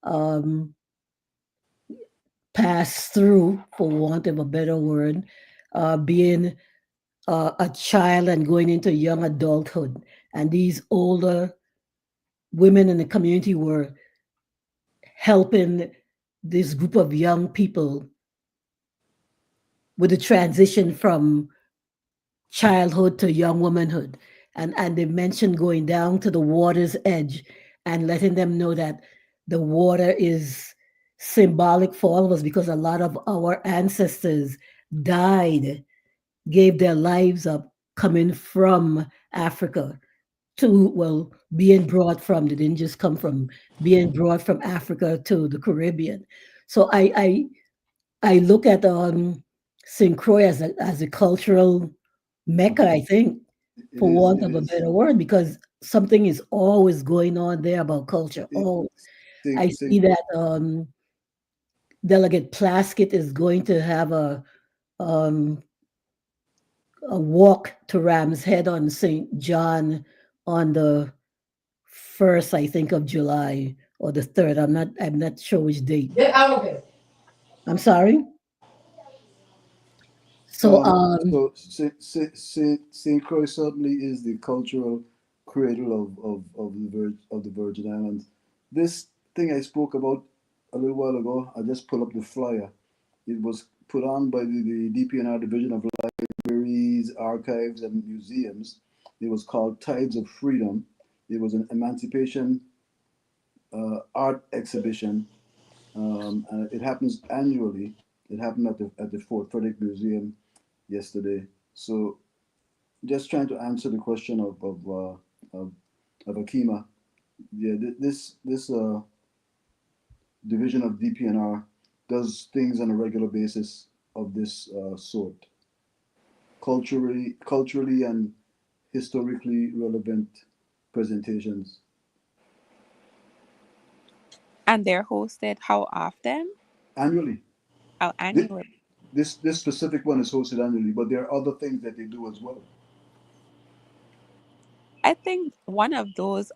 um, pass through, for want of a better word, being a child and going into young adulthood. And these older women in the community were helping this group of young people with the transition from childhood to young womanhood. And they mentioned going down to the water's edge and letting them know that the water is symbolic for all of us, because a lot of our ancestors died, gave their lives up coming from Africa to, well, being brought from, they didn't just come from, being brought from Africa to the Caribbean. So I look at St. Croix as a cultural mecca, I think, It for is. want It of a is. better word, because something is always going on there about culture. It, Oh, I think, see think, that Delegate Plaskett is going to have um, a walk to Ram's Head on St. John on the 1st, I think, of July, or the 3rd. I'm not sure which date. Get out of it. I'm sorry. So so Saint Croix certainly is the cultural cradle of the Virgin Islands. This thing I spoke about a little while ago, I just pulled up the flyer. It was put on by the DPNR Division of Libraries, Archives, and Museums. It was called Tides of Freedom. It was an emancipation art exhibition. And it happens annually. It happened at the Fort Frederick Museum yesterday. So just trying to answer the question of Akima. Yeah, this division of DPNR does things on a regular basis of this sort, culturally and historically relevant presentations And they're hosted how often? annually. Oh, Thi- annually. This specific one is hosted annually, but there are other things that they do as well. I think one of those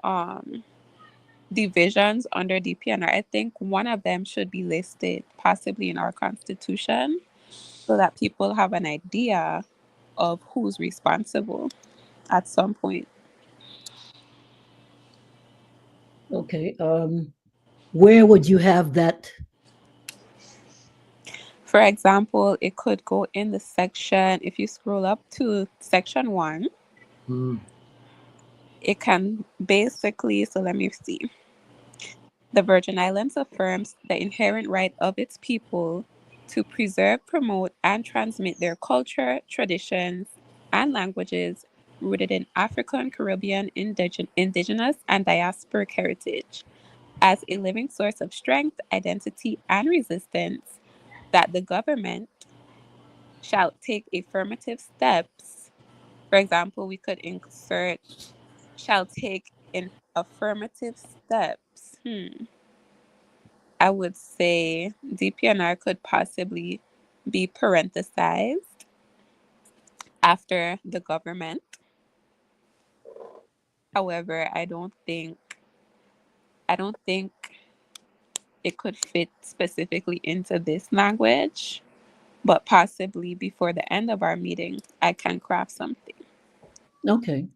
divisions under DPNR, I think one of them should be listed possibly in our constitution so that people have an idea of who's responsible at some point. okay, where would you have that? For example, it could go in the section, if you scroll up to section 1, it can basically, so let me see. The Virgin Islands affirms the inherent right of its people to preserve, promote, and transmit their culture, traditions, and languages rooted in African, Caribbean, indigenous, and diasporic heritage as a living source of strength, identity, and resistance, that the government shall take affirmative steps. For example, we could insert shall take in affirmative steps. I would say DPNR could possibly be parenthesized after the government. However, I don't think it could fit specifically into this language, but possibly before the end of our meeting, I can craft something. Okay,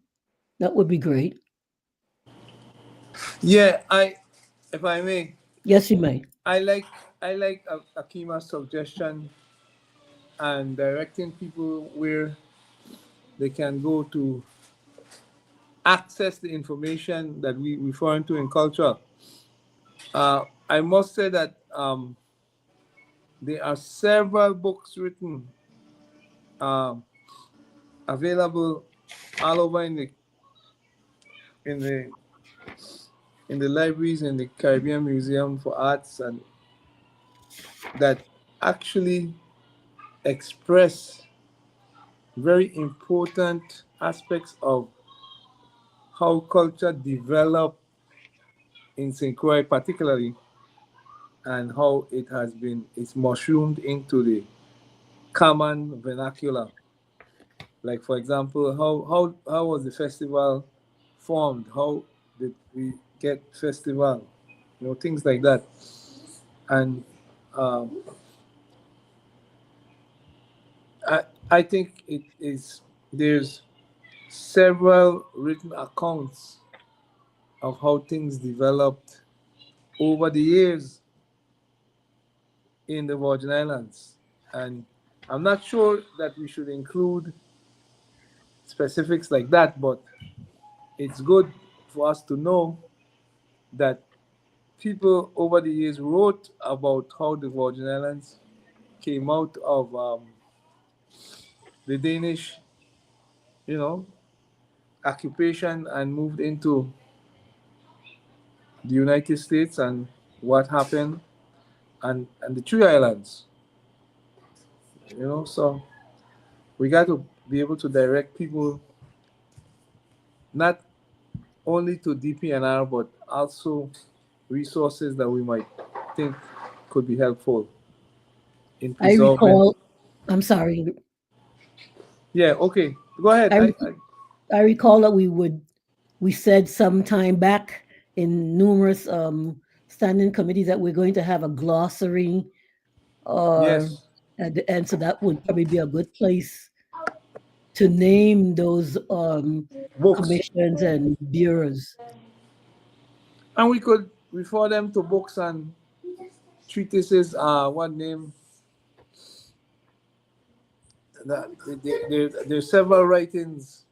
that would be great. Yeah, if I may, Yes, you may. I like Akima's suggestion and directing people where they can go to access the information that we referring to in culture. I must say that there are several books written available all over in the in the libraries in the Caribbean Museum for Arts, and that actually express very important aspects of how culture developed in St. Croix particularly, and how it's mushroomed into the common vernacular. Like, for example, how was the festival formed? How did we get festival? Things like that. And I think there's several written accounts of how things developed over the years in the Virgin Islands. And I'm not sure that we should include specifics like that, but it's good for us to know that people over the years wrote about how the Virgin Islands came out of the Danish, occupation and moved into the United States, and what happened, and the three islands. So we got to be able to direct people not only to DPNR, but also resources that we might think could be helpful in I preserving. recall, I'm sorry, Yeah, okay. Go ahead. I recall that we said some time back in numerous standing committees that we're going to have a glossary, or Yes, at the end, so that would probably be a good place to name those books. commissions and bureaus. And we could refer them to books and treatises. What name? There's several writings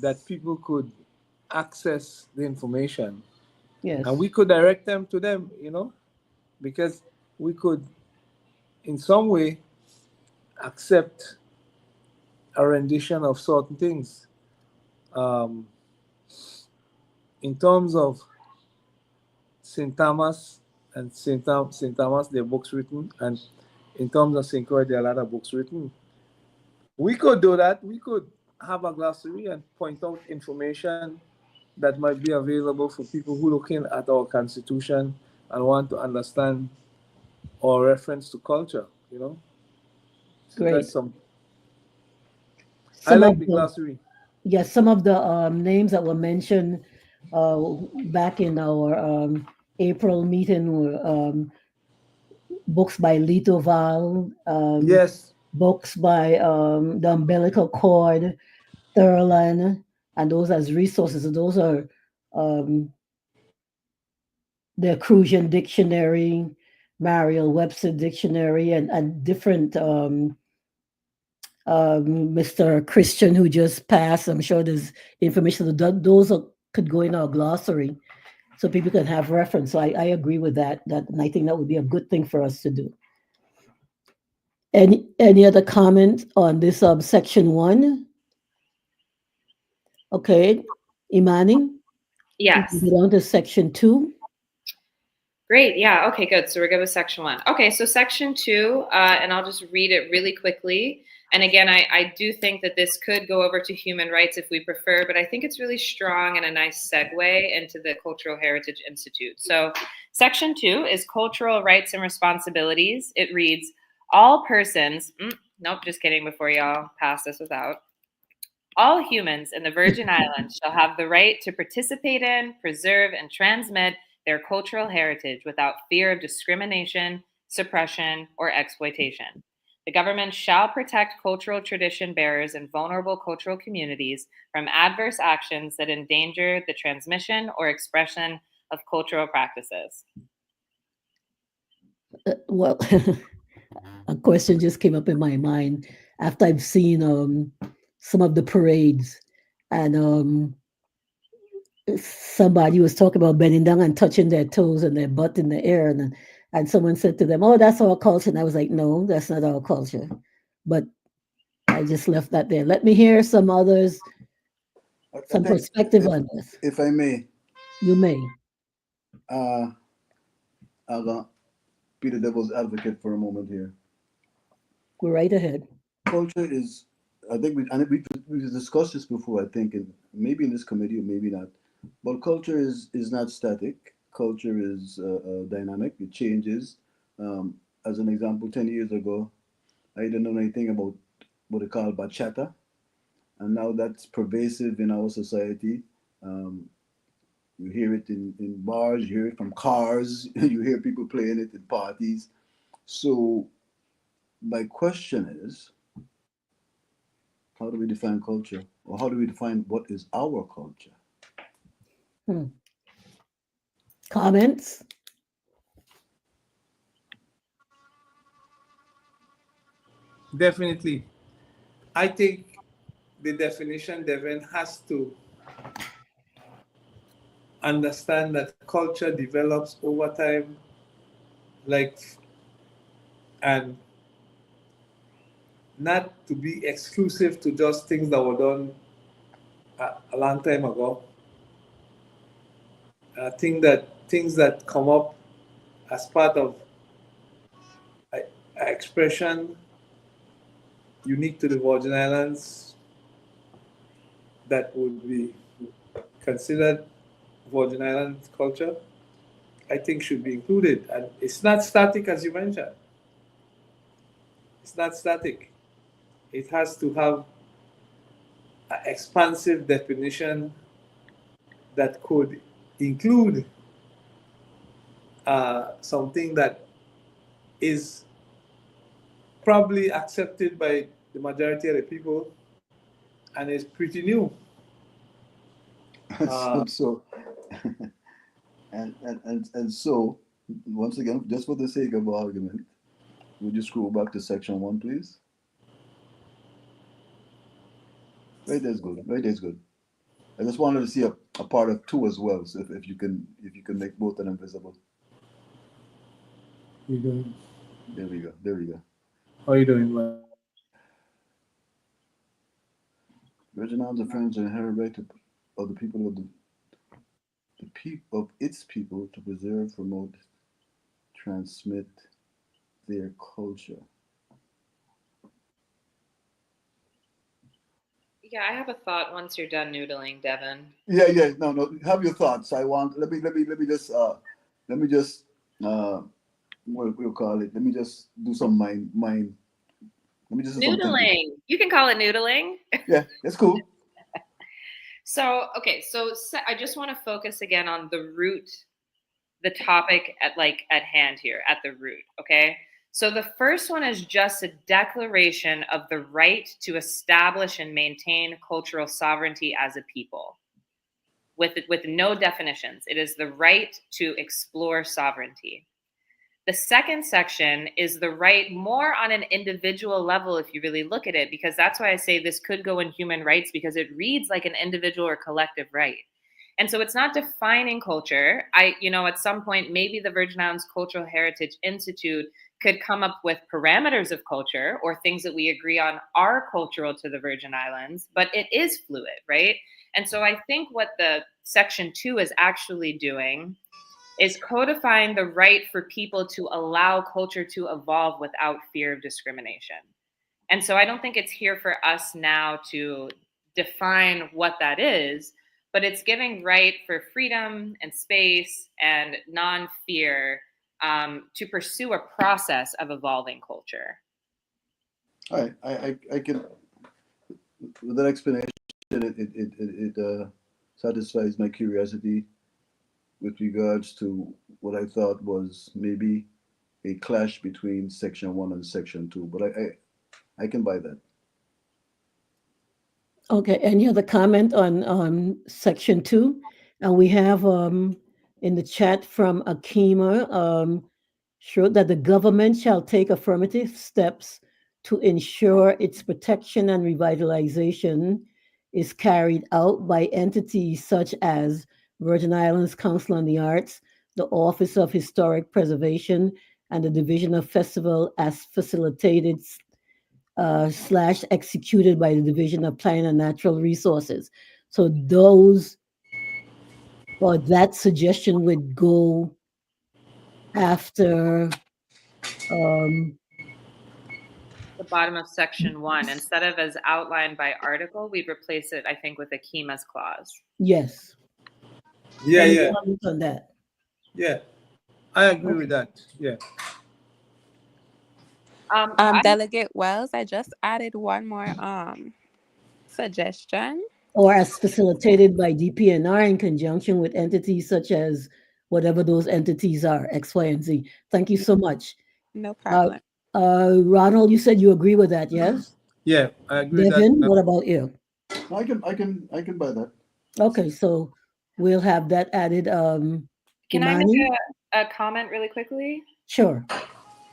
that people could access the information, Yes, and we could direct them to them, because we could, in some way, accept a rendition of certain things. In terms of St. Thomas and St. Thomas, there are books written, and in terms of St. Croix, there are a lot of books written. We could do that. We could have a glossary and point out information that might be available for people who are looking at our Constitution and want to understand our reference to culture, So great. that's some. I Some like of the the glossary. Yes, some of the names that were mentioned back in our April meeting were books by Lito Val, Yes, books by the Umbilical Cord, Thurland, and those as resources. So those are um, the Crucian Dictionary, Mariel Webster Dictionary, and different Mr. Christian who just passed. I'm sure there's information. Those could go in our glossary so people can have reference. So I agree with that. And I think that would be a good thing for us to do. Any other comment on this section 1? Okay, Imani, we Yes. can go on to section 2. Great. Yeah. Okay, good. So we're good with section 1. Okay, so section 2, and I'll just read it really quickly. And again, I do think that this could go over to human rights if we prefer, but I think it's really strong and a nice segue into the Cultural Heritage Institute. So section 2 is cultural rights and responsibilities. It reads, all persons, nope, just kidding, before y'all pass this without. All humans in the Virgin Islands shall have the right to participate in, preserve, and transmit their cultural heritage without fear of discrimination, suppression, or exploitation. The government shall protect cultural tradition bearers and vulnerable cultural communities from adverse actions that endanger the transmission or expression of cultural practices. Well, a question just came up in my mind after I've seen some of the parades, and somebody was talking about bending down and touching their toes and their butt in the air, and someone said to them, "Oh, that's our culture." And I was like, "No, that's not our culture." But I just left that there. Let me hear some others, I some think, perspective on this. if I may, You may uh, I'll be the devil's advocate for a moment here. go right ahead. Culture is, I think we've discussed this before, I think, maybe in this committee or maybe not. But culture is not static. Culture is dynamic. It changes. As an example, 10 years ago, I didn't know anything about what they call bachata, and now that's pervasive in our society. Um, you hear it in bars, you hear it from cars, you hear people playing it in parties. So my question is, how do we define culture? Or how do we define what is our culture? Hmm. Comments? Definitely. I think the definition, Devin, has to understand that culture develops over time, like, and not to be exclusive to just things that were done a long time ago. I think that things that come up as part of expression unique to the Virgin Islands that would be considered Virgin Islands culture, I think should be included. And it's not static, as you mentioned. It's not static. It has to have an expansive definition that could include something that is probably accepted by the majority of the people and is pretty new. So and so once again, just for the sake of argument, would you scroll back to section 1, please? Right, that's good. Right, that's good. I just wanted to see a part of 2 as well. So if you can make both of them visible. You doing? There we go. There we go. How are you doing, man? Virgin Islands affirms the inherent right of the people of of its people to preserve, promote, transmit their culture. Yeah, I have a thought once you're done noodling, Devin. Yeah. No. Have your thoughts. I want. Let me just what we'll call it. Let me just do some mind. Let me just do some thinking. Noodling. You can call it noodling. Yeah, that's cool. So, okay, so I just want to focus again on the root, the topic at hand here, at the root, okay? So the first one is just a declaration of the right to establish and maintain cultural sovereignty as a people. With no definitions. It is the right to explore sovereignty. The second section is the right more on an individual level, if you really look at it, because that's why I say this could go in human rights, because it reads like an individual or collective right. And so it's not defining culture. At some point, maybe the Virgin Islands Cultural Heritage Institute could come up with parameters of culture or things that we agree on are cultural to the Virgin Islands, but it is fluid, right? And so I think what the section 2 is actually doing is codifying the right for people to allow culture to evolve without fear of discrimination. And so I don't think it's here for us now to define what that is, but it's giving right for freedom and space and non-fear to pursue a process of evolving culture. All right, I can, with that explanation, it satisfies my curiosity with regards to what I thought was maybe a clash between section 1 and section 2, but I can buy that. Okay, any other comment on section 2? And we have in the chat from Akima, showed that the government shall take affirmative steps to ensure its protection and revitalization is carried out by entities such as Virgin Islands Council on the Arts, the Office of Historic Preservation, and the Division of Festival as facilitated slash executed by the Division of Planning and Natural Resources. So those or that suggestion would go after The bottom of section 1, instead of as outlined by article, we'd replace it, I think, with a Akima's clause. yes. Yeah, Any yeah, comments on that? yeah. I agree with that. Yeah. Delegate Wells, I just added one more suggestion. Or as facilitated by DPNR in conjunction with entities such as whatever those entities are, X, Y, and Z. Thank you so much. No problem. Ronald, you said you agree with that, yes? Yeah, I agree with Devin, that. what about you? I can buy that. Okay, so we'll have that added. Can I Imani? make a comment really quickly? Sure.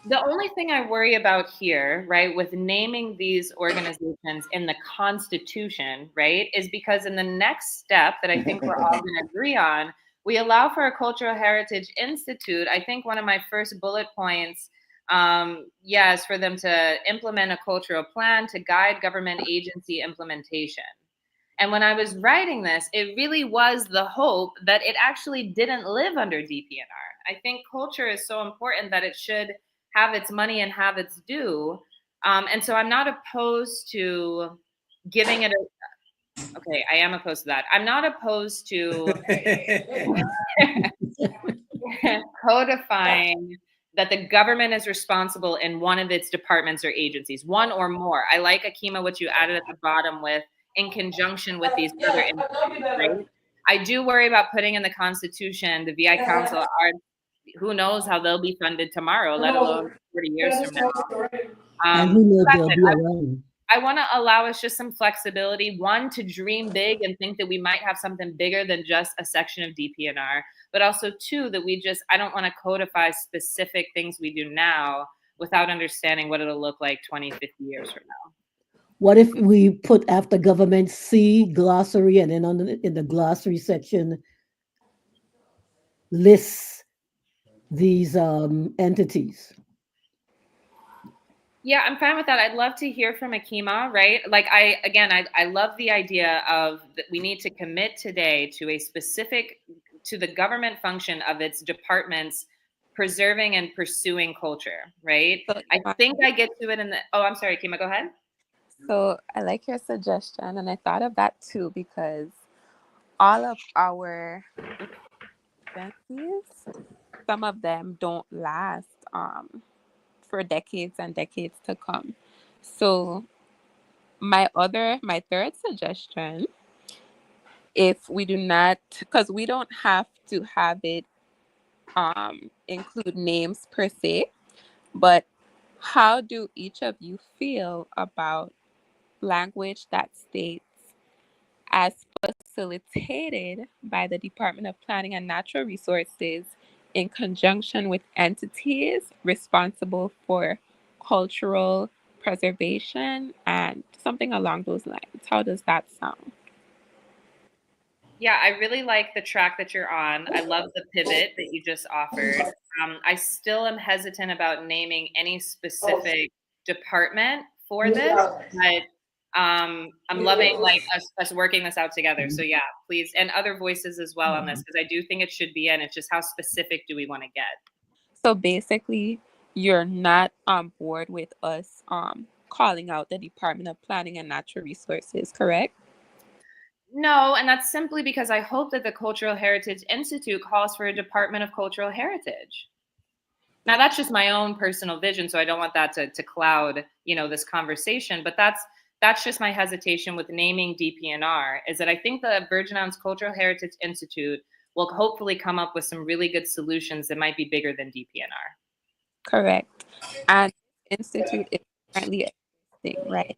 The only thing I worry about here, right, with naming these organizations in the Constitution, right, is because in the next step that I think we're all going to agree on, we allow for a Cultural Heritage Institute. I think one of my first bullet points, is for them to implement a cultural plan to guide government agency implementation. And when I was writing this, it really was the hope that it actually didn't live under DPNR. I think culture is so important that it should have its money and have its due. And so I'm not opposed to giving it okay, I am opposed to that. I'm not opposed to codifying that the government is responsible in one of its departments or agencies, one or more. I like, Akima, what you added at the bottom with in conjunction with these other entities, right? I do worry about putting in the Constitution, the VI Council are, who knows how they'll be funded tomorrow, let alone 40 years from now. And who knows they'll be around. I want to allow us just some flexibility, one, to dream big and think that we might have something bigger than just a section of DPNR, but also two, that I don't want to codify specific things we do now without understanding what it'll look like 20, 50 years from now. What if we put after government C glossary, and then in the glossary section lists these entities? Yeah, I'm fine with that. I'd love to hear from Akima, right? Like I love the idea of that we need to commit today to to the government function of its departments preserving and pursuing culture, right? I think I get to it I'm sorry, Akima, go ahead. So I like your suggestion, and I thought of that too, because all of our agencies, some of them don't last for decades and decades to come. So my third suggestion, if we do not, because we don't have to have it include names per se, but how do each of you feel about language that states as facilitated by the Department of Planning and Natural Resources in conjunction with entities responsible for cultural preservation and something along those lines? How does that sound? Yeah, I really like the track that you're on. I love the pivot that you just offered. I still am hesitant about naming any specific department for this, but I'm loving like us working this out together. So yeah, please, and other voices as well on this, because I do think it should be in. It's just how specific do we want to get? So basically, you're not on board with us calling out the Department of Planning and Natural Resources, correct? No, and that's simply because I hope that the Cultural Heritage Institute calls for a Department of Cultural Heritage. Now, that's just my own personal vision, so I don't want that to cloud, this conversation. But that's just my hesitation with naming DPNR, is that I think the Virgin Islands Cultural Heritage Institute will hopefully come up with some really good solutions that might be bigger than DPNR. Correct. And Institute is currently existing, right?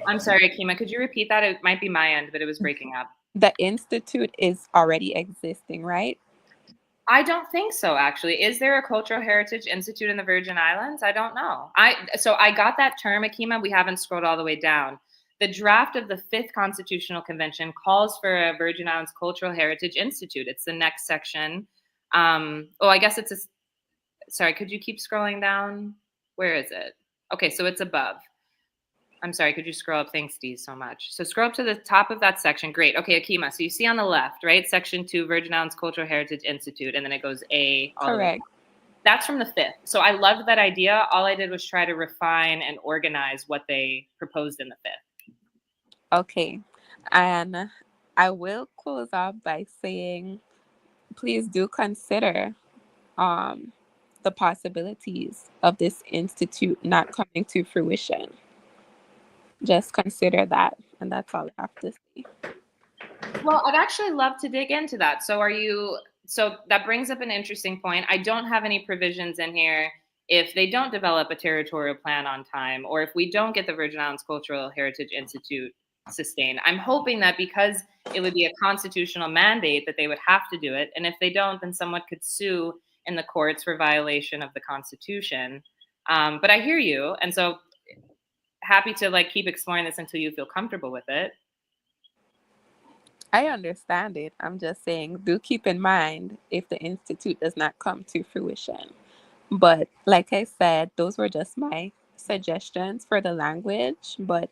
I'm sorry, Akima, could you repeat that? It might be my end, but it was breaking up. The Institute is already existing, right? I don't think so, actually. Is there a Cultural Heritage Institute in the Virgin Islands? I don't know. So I got that term, Akima. We haven't scrolled all the way down. The draft of the Fifth Constitutional Convention calls for a Virgin Islands Cultural Heritage Institute. It's the next section. I guess it's a. Sorry, could you keep scrolling down? Where is it? Okay, so it's above. I'm sorry, could you scroll up? Thanks, Dee, so much. So scroll up to the top of that section. Great. Okay, Akima. So you see on the left, right? Section 2, Virgin Islands Cultural Heritage Institute, and then it goes A all the way. Correct. That's from the Fifth. So I loved that idea. All I did was try to refine and organize what they proposed in the Fifth. Okay. And I will close off by saying, please do consider the possibilities of this institute not coming to fruition. Just consider that, and that's all I have to say. Well, I'd actually love to dig into that. So that brings up an interesting point. I don't have any provisions in here if they don't develop a territorial plan on time, or if we don't get the Virgin Islands Cultural Heritage Institute sustained. I'm hoping that because it would be a constitutional mandate that they would have to do it. And if they don't, then someone could sue in the courts for violation of the Constitution. But I hear you. And so happy to keep exploring this until you feel comfortable with it. I understand it. I'm just saying, do keep in mind if the institute does not come to fruition. But like I said, those were just my suggestions for the language. But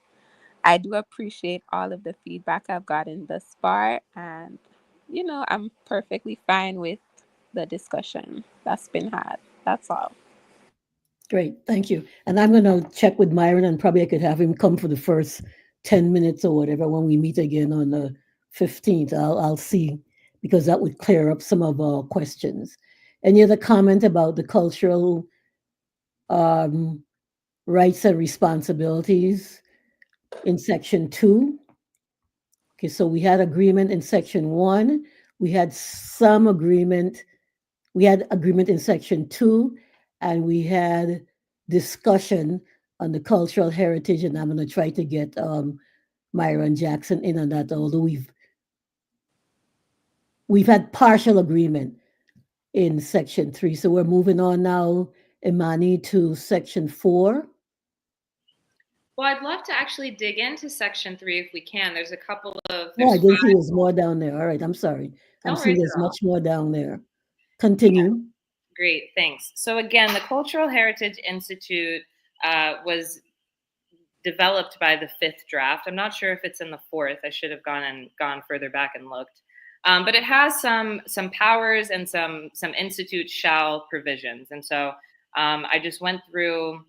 I do appreciate all of the feedback I've gotten thus far. And, I'm perfectly fine with the discussion that's been had. That's all. Great, thank you. And I'm going to check with Myron, and probably I could have him come for the first 10 minutes or whatever when we meet again on the 15th. I'll see, because that would clear up some of our questions. Any other comment about the cultural rights and responsibilities in section 2? Okay, so we had agreement in section 1. We had some agreement. We had agreement in section 2, and we had discussion on the cultural heritage, and I'm going to try to get Myron Jackson in on that, although we've had partial agreement in section 3. So we're moving on now, Imani, to section 4. Well, I'd love to actually dig into section 3 if we can. There's a couple of. Oh, I didn't see there's more down there. All right, I'm sorry. I'm No seeing worries there's at all. much more down there. Continue. Great, thanks. So again, the Cultural Heritage Institute was developed by the 5th draft. I'm not sure if it's in the 4th. I should have gone further back and looked. But it has some powers and some institute shall provisions. And so I just went through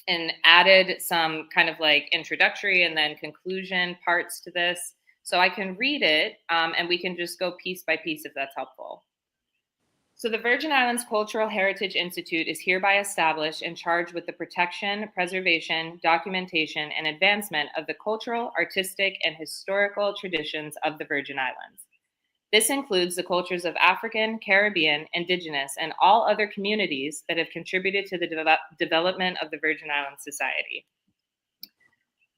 and added some kind of introductory and then conclusion parts to this. So I can read it and we can just go piece by piece if that's helpful. So the Virgin Islands Cultural Heritage Institute is hereby established and charged with the protection, preservation, documentation, and advancement of the cultural, artistic, and historical traditions of the Virgin Islands. This includes the cultures of African, Caribbean, Indigenous, and all other communities that have contributed to the development of the Virgin Islands society.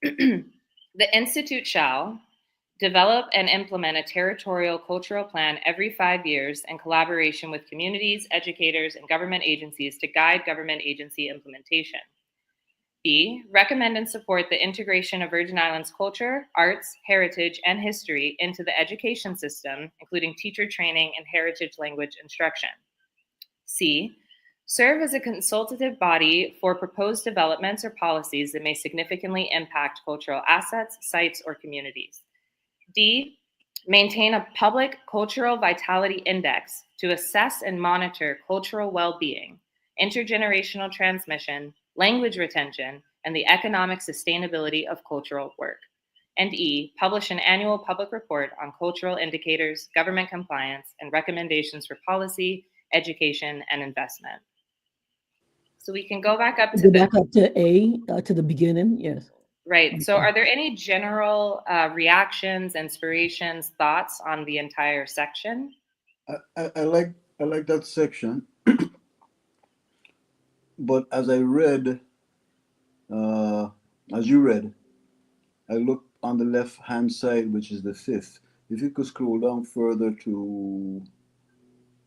The Institute shall develop and implement a territorial cultural plan every 5 years in collaboration with communities, educators, and government agencies to guide government agency implementation. B, recommend and support the integration of Virgin Islands culture, arts, heritage, and history into the education system, including teacher training and heritage language instruction. C, serve as a consultative body for proposed developments or policies that may significantly impact cultural assets, sites, or communities. D, maintain a public cultural vitality index to assess and monitor cultural well-being, intergenerational transmission, language retention, and the economic sustainability of cultural work. And E, publish an annual public report on cultural indicators, government compliance, and recommendations for policy, education, and investment. So we can go back up to back up to A, to the beginning, yes. Right. Okay. So are there any general reactions, inspirations, thoughts on the entire section? I like that section, but as I read, as you read, I looked on the left-hand side, which is the 5th. If you could scroll down further to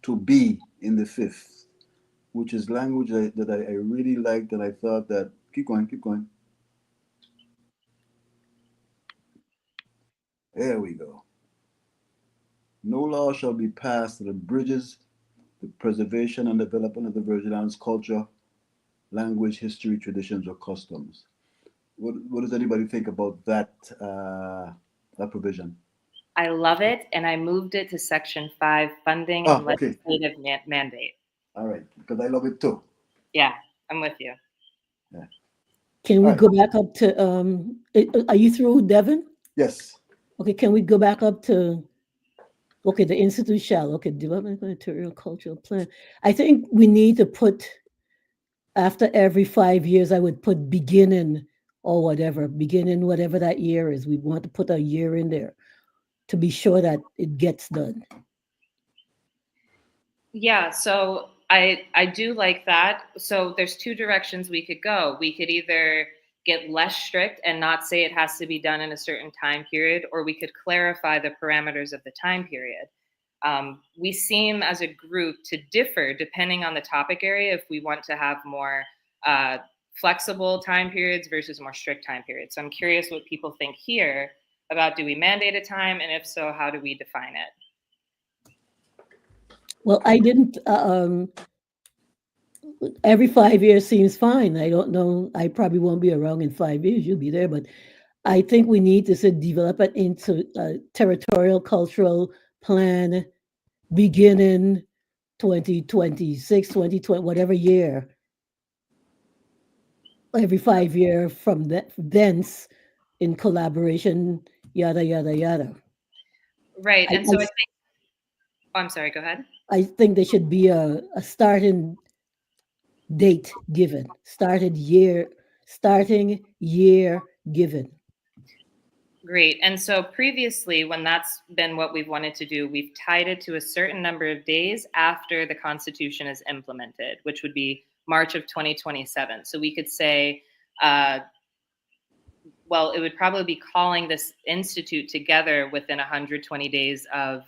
to be in the fifth, which is language that I really liked, and I thought that keep going, keep going. There we go. No law shall be passed that abridges the preservation and development of the Virgin Islands culture, language, history, traditions, or customs. What does anybody think about that provision? I love it, and I moved it to Section 5, funding Ah, and okay. legislative mandate. All right, because I love it too. Yeah, I'm with you. Yeah. Can we All right. go back up to, are you through, Devin? Yes. Okay, can we go back up to, okay, the institute shall, okay, development material cultural plan. I think we need to put, after every 5 years, I would put beginning or whatever, beginning whatever that year is. We want to put a year in there to be sure that it gets done. Yeah, so I do like that. So there's two directions we could go. We could either get less strict and not say it has to be done in a certain time period, or we could clarify the parameters of the time period. We seem as a group to differ depending on the topic area if we want to have more flexible time periods versus more strict time periods. So I'm curious what people think here about, do we mandate a time, and if so, how do we define it? Well, I didn't, every 5 years seems fine. I don't know, I probably won't be around in 5 years, you'll be there, but I think we need to say develop it into a territorial cultural plan beginning 2026, 2020, whatever year. Every 5 year from thence in collaboration, yada, yada, yada. Right. I, And so I think, oh, I'm sorry, go ahead. I think there should be a starting date given, starting year given. Great. And so previously, when that's been what we've wanted to do, we've tied it to a certain number of days after the Constitution is implemented, which would be March of 2027. So we could say, well, it would probably be calling this institute together within 120 days of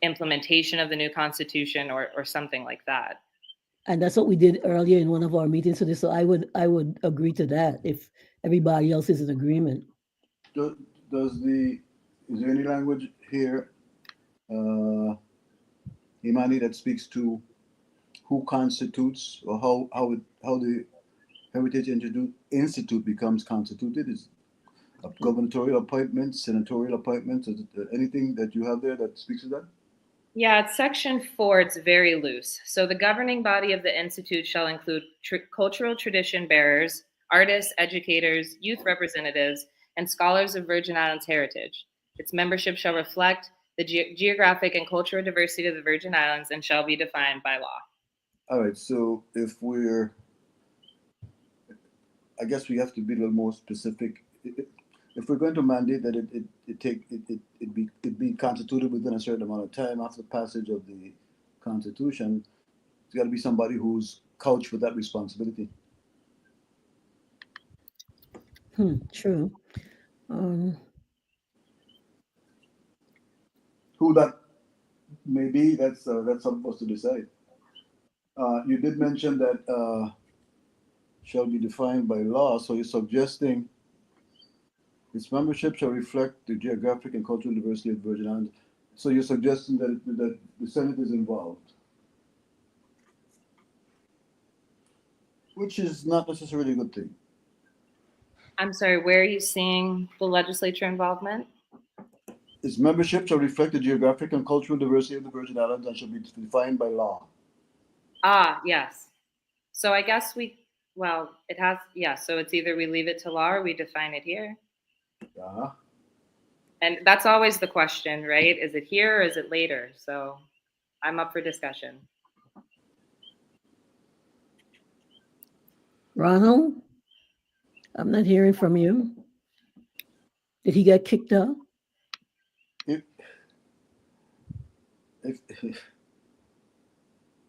implementation of the new Constitution, or something like that. And that's what we did earlier in one of our meetings today. So I would agree to that if everybody else is in agreement. Is there any language here, Imani, that speaks to who constitutes or how the Heritage Institute becomes constituted? Is gubernatorial appointments, senatorial appointments? Is it anything that you have there that speaks to that? Yeah, it's Section 4. It's very loose. So the governing body of the Institute shall include cultural tradition bearers, artists, educators, youth representatives, and scholars of Virgin Islands heritage. Its membership shall reflect the geographic and cultural diversity of the Virgin Islands and shall be defined by law. All right, so I guess we have to be a little more specific. If we're going to mandate that it be constituted within a certain amount of time after the passage of the Constitution, it's got to be somebody who's couched with that responsibility. True. Who that may be, that's up for us to decide. You did mention that shall be defined by law, so you're suggesting its membership shall reflect the geographic and cultural diversity of the Virgin Islands. So you're suggesting that the Senate is involved, which is not necessarily a good thing. I'm sorry, where are you seeing the legislature involvement? Its membership shall reflect the geographic and cultural diversity of the Virgin Islands and shall be defined by law. Ah, yes. So I guess it has, yeah, so it's either we leave it to law or we define it here. Uh-huh. And that's always the question, right? Is it here or is it later? So I'm up for discussion. Ronald, I'm not hearing from you. Did he get kicked out?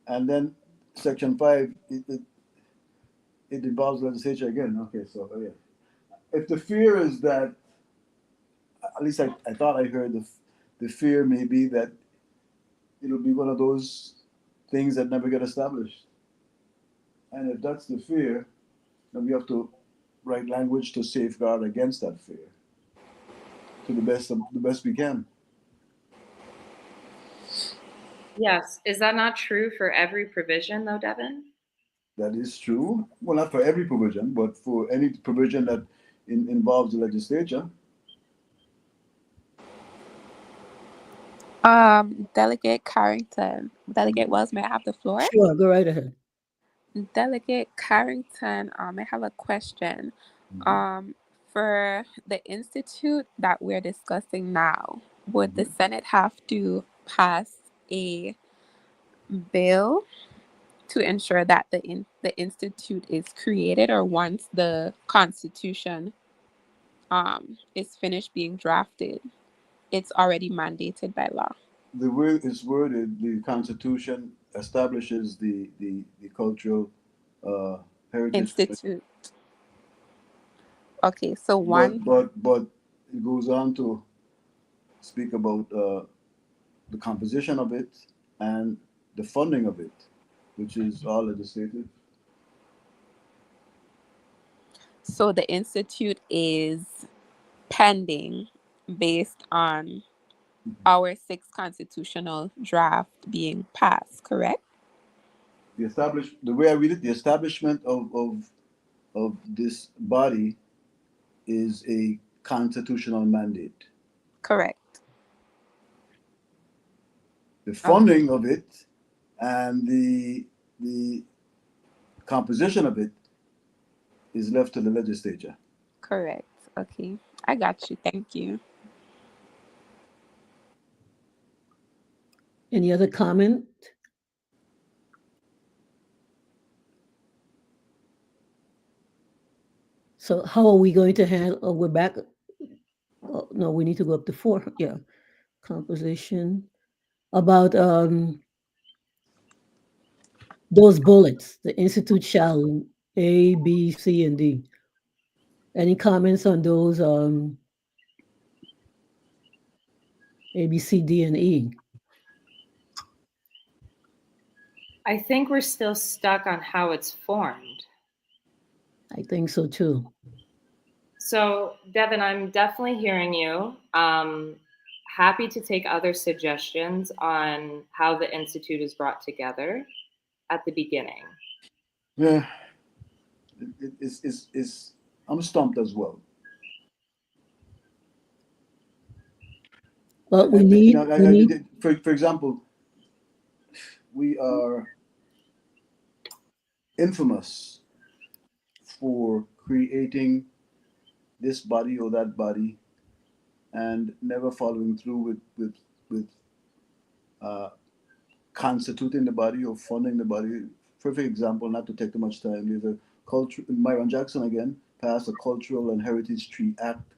And then Section 5, it involves legislature again. Okay, so yeah. If the fear is that, at least I thought I heard the fear may be that it'll be one of those things that never get established. And if that's the fear, then we have to write language to safeguard against that fear to the best we can. Yes. Is that not true for every provision, though, Devin? That is true. Well, not for every provision, but for any provision that involves the legislature. Delegate Carrington. Delegate Wells, may I have the floor? Sure, go right ahead. Delegate Carrington, I have a question. For the institute that we're discussing now, would the Senate have to pass a bill to ensure that the institute is created, or once the Constitution is finished being drafted, it's already mandated by law? The way it's worded, the Constitution establishes the cultural heritage. Institute. Okay, so But it goes on to speak about the composition of it and the funding of it, which is all legislative. So the institute is pending based on our sixth constitutional draft being passed, correct? The way I read it, the establishment of this body is a constitutional mandate. Correct. The funding of it and the composition of it is left to the legislature. Correct. Okay. I got you. Thank you. Any other comment? So how are we going to handle, oh, we're back. Oh, no, we need to go up to 4. Yeah. Composition. About those bullets, the institute shall A, B, C, and D. Any comments on those A, B, C, D, and E? I think we're still stuck on how it's formed. I think so too. So, Devin, I'm definitely hearing you. Happy to take other suggestions on how the Institute is brought together at the beginning. Yeah, I'm stumped as well. Well, we need, for example, we are infamous for creating this body or that body and never following through with constituting the body or funding the body. Perfect example, not to take too much time. There's a culture. Myron Jackson again passed a Cultural and Heritage Tree Act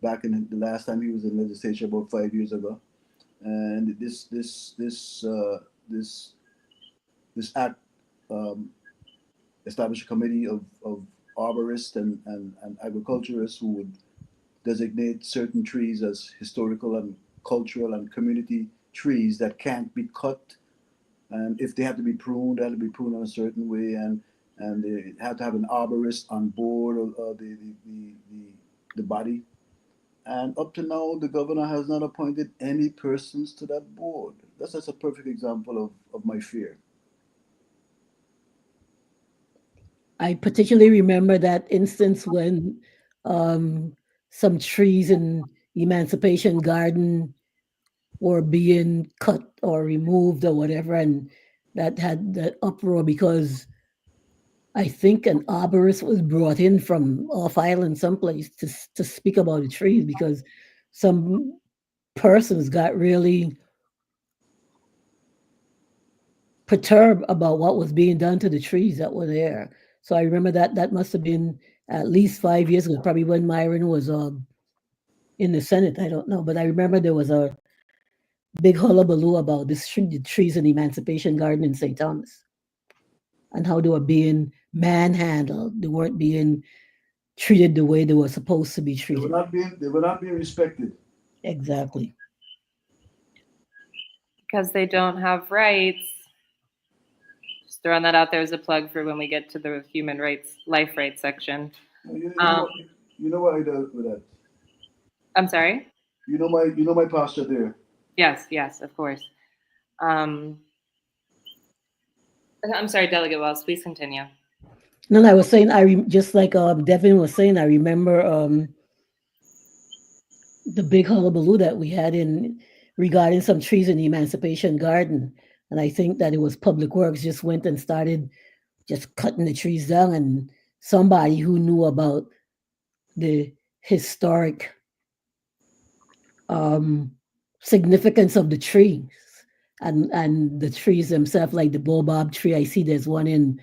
back in the last time he was in legislature about 5 years ago, and this act established a committee of arborists and agriculturists who would designate certain trees as historical and cultural and community trees that can't be cut, and if they have to be pruned, they have to be pruned in a certain way, and they have to have an arborist on board the body. And up to now, the governor has not appointed any persons to that board. That's just a perfect example of my fear. I particularly remember that instance when some trees in Emancipation Garden were being cut or removed or whatever, and that had that uproar because I think an arborist was brought in from off island someplace to speak about the trees because some persons got really perturbed about what was being done to the trees that were there. So I remember that must have been at least 5 years ago, probably when Myron was in the Senate. I don't know, but I remember there was a big hullabaloo about the trees in Emancipation Garden in St. Thomas and how they were being manhandled. They weren't being treated the way they were supposed to be treated. They were not being respected. Exactly. because they don't have rights. Just throwing that out there as a plug for when we get to the human rights, life rights section. You know what I do with that. I'm sorry. You know my pastor there. Yes, yes, of course. Um, I'm sorry, Delegate Wells. Please continue. No, I was saying just like Devin was saying, I remember the big hullabaloo that we had in regarding some trees in the Emancipation Garden, and I think that it was Public Works just went and started just cutting the trees down, and somebody who knew about the historic um, significance of the trees and the trees themselves, like the baobab tree. I see there's one in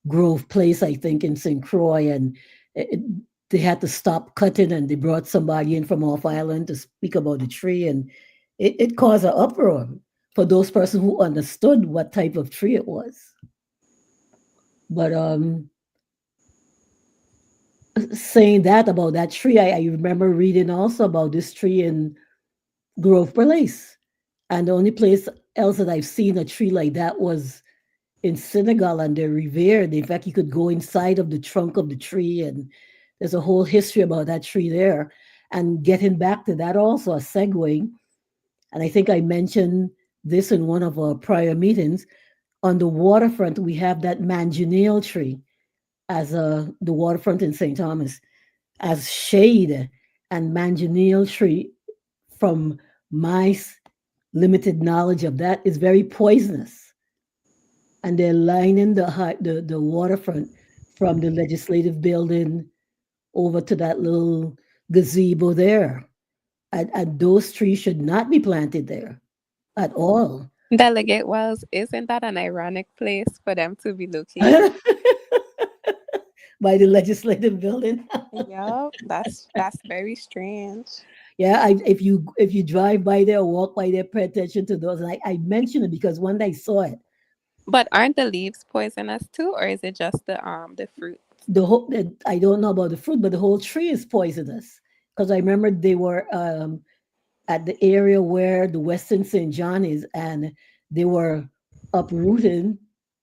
Grove Place, I think, in St. Croix, and it, they had to stop cutting, and they brought somebody in from off island to speak about the tree, and it caused an uproar for those persons who understood what type of tree it was. But saying that about that tree, I remember reading also about this tree in Grove Place, and the only place else that I've seen a tree like that was in Senegal, and they're revered. In fact, you could go inside of the trunk of the tree, and there's a whole history about that tree there. And getting back to that, also a segue, and I think I mentioned this in one of our prior meetings. On the waterfront, we have that manganiel tree as the waterfront in St. Thomas as shade, and manganiel tree, from my limited knowledge of that, is very poisonous, and they're lining the waterfront from the legislative building over to that little gazebo there. And those trees should not be planted there at all. Delegate Wells, isn't that an ironic place for them to be located? By the legislative building. Yup, that's very strange. Yeah, if you drive by there or walk by there, pay attention to those. And I mention it because one day I saw it. But aren't the leaves poisonous too, or is it just the fruit? I don't know about the fruit, but the whole tree is poisonous. Because I remember they were at the area where the Western St. John is, and they were uprooted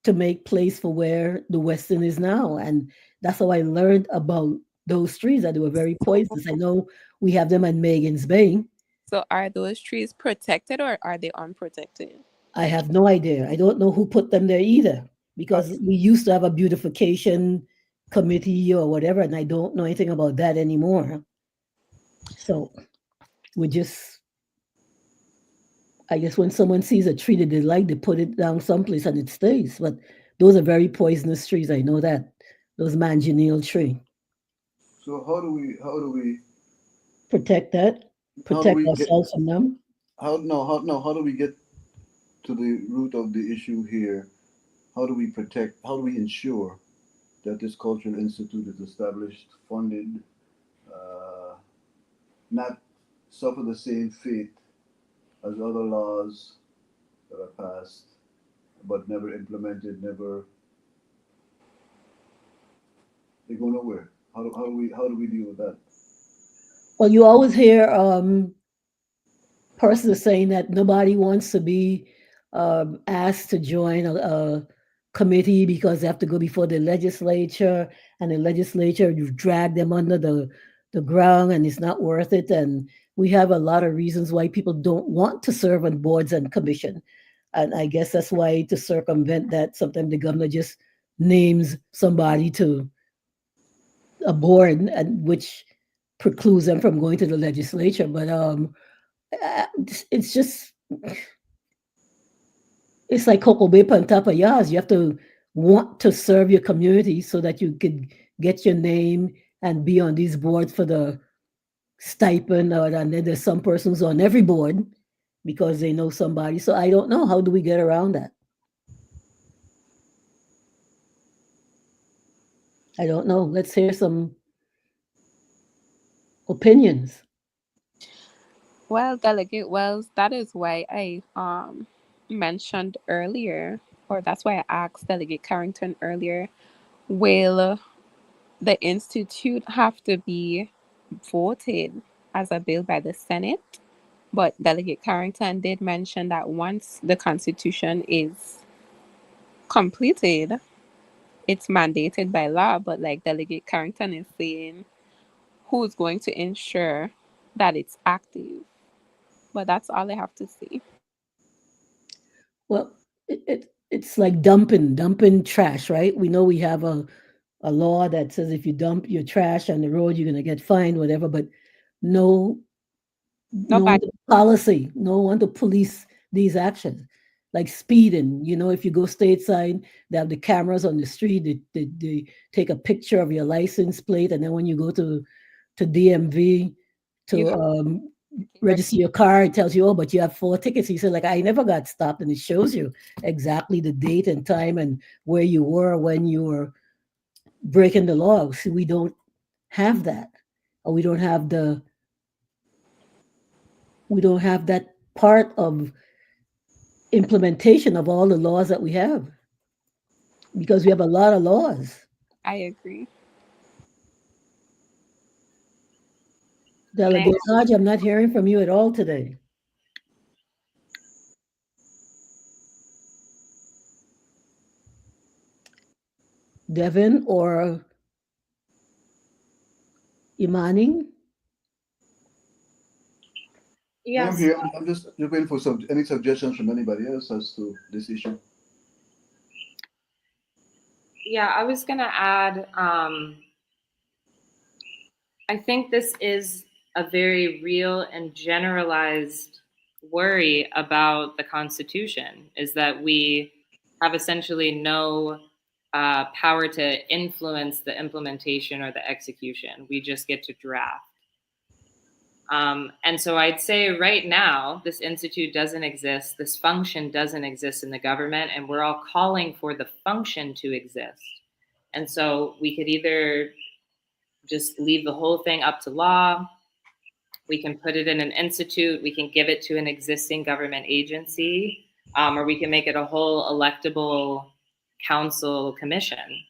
to make place for where the Western is now. And that's how I learned about those trees, that they were very poisonous. I know we have them at Megan's Bay. So are those trees protected or are they unprotected? I have no idea. I don't know who put them there either, Uh, because we used to have a beautification committee or whatever, and I don't know anything about that anymore. So we just, I guess when someone sees a tree that they like, they put it down someplace and it stays. But those are very poisonous trees. I know that. Those manganiel tree. So how do we Protect that. how do Protect we get ourselves from them. how do we get to the root of the issue here? How do we ensure that this cultural institute is established, funded, uh, not suffer the same fate as other laws that are passed but never implemented, never they go nowhere. How do we deal with that? Well, you always hear persons saying that nobody wants to be asked to join a committee because they have to go before the legislature, and the legislature, you drag them under the ground, and it's not worth it. And we have a lot of reasons why people don't want to serve on boards and commission. And I guess that's why, to circumvent that, sometimes the governor just names somebody to a board, and which precludes them from going to the legislature. But it's just, it's like cocoa paper on top of yours. You have to want to serve your community so that you could get your name and be on these boards for the stipend. Or, and then there's some persons on every board because they know somebody. So I don't know, how do we get around that? I don't know. Let's hear some opinions. Well, Delegate Wells, that is why I mentioned earlier, or that's why I asked Delegate Carrington earlier, will the institute have to be voted as a bill by the Senate, But Delegate Carrington did mention that once the Constitution is completed, it's mandated by law. But like Delegate Carrington is saying, who's going to ensure that it's active? But that's all I have to say. Well, it's like dumping trash, right? We know we have a law that says if you dump your trash on the road, you're gonna get fined, whatever, but no no one Nobody. to policy, no one to police these actions. Like speeding, if you go stateside, they have the cameras on the street, they take a picture of your license plate, and then when you go to DMV You to have register your car, it tells you, oh, but you have 4 tickets. You say, like, I never got stopped, and it shows you exactly the date and time and where you were when you were breaking the law. See, we don't have that, or we don't have that part of implementation of all the laws that we have, because we have a lot of laws. I agree. Delegate Hodge, I'm not hearing from you at all today. Devin or Imani? Yeah, I'm Yes. here. I'm just waiting for any suggestions from anybody else as to this issue. Yeah, I was going to add, I think this is a very real and generalized worry about the Constitution, is that we have essentially no power to influence the implementation or the execution. We just get to draft. And so I'd say right now, this institute doesn't exist, this function doesn't exist in the government, and we're all calling for the function to exist. And so we could either just leave the whole thing up to law, we can put it in an institute, we can give it to an existing government agency, or we can make it a whole electable council commission.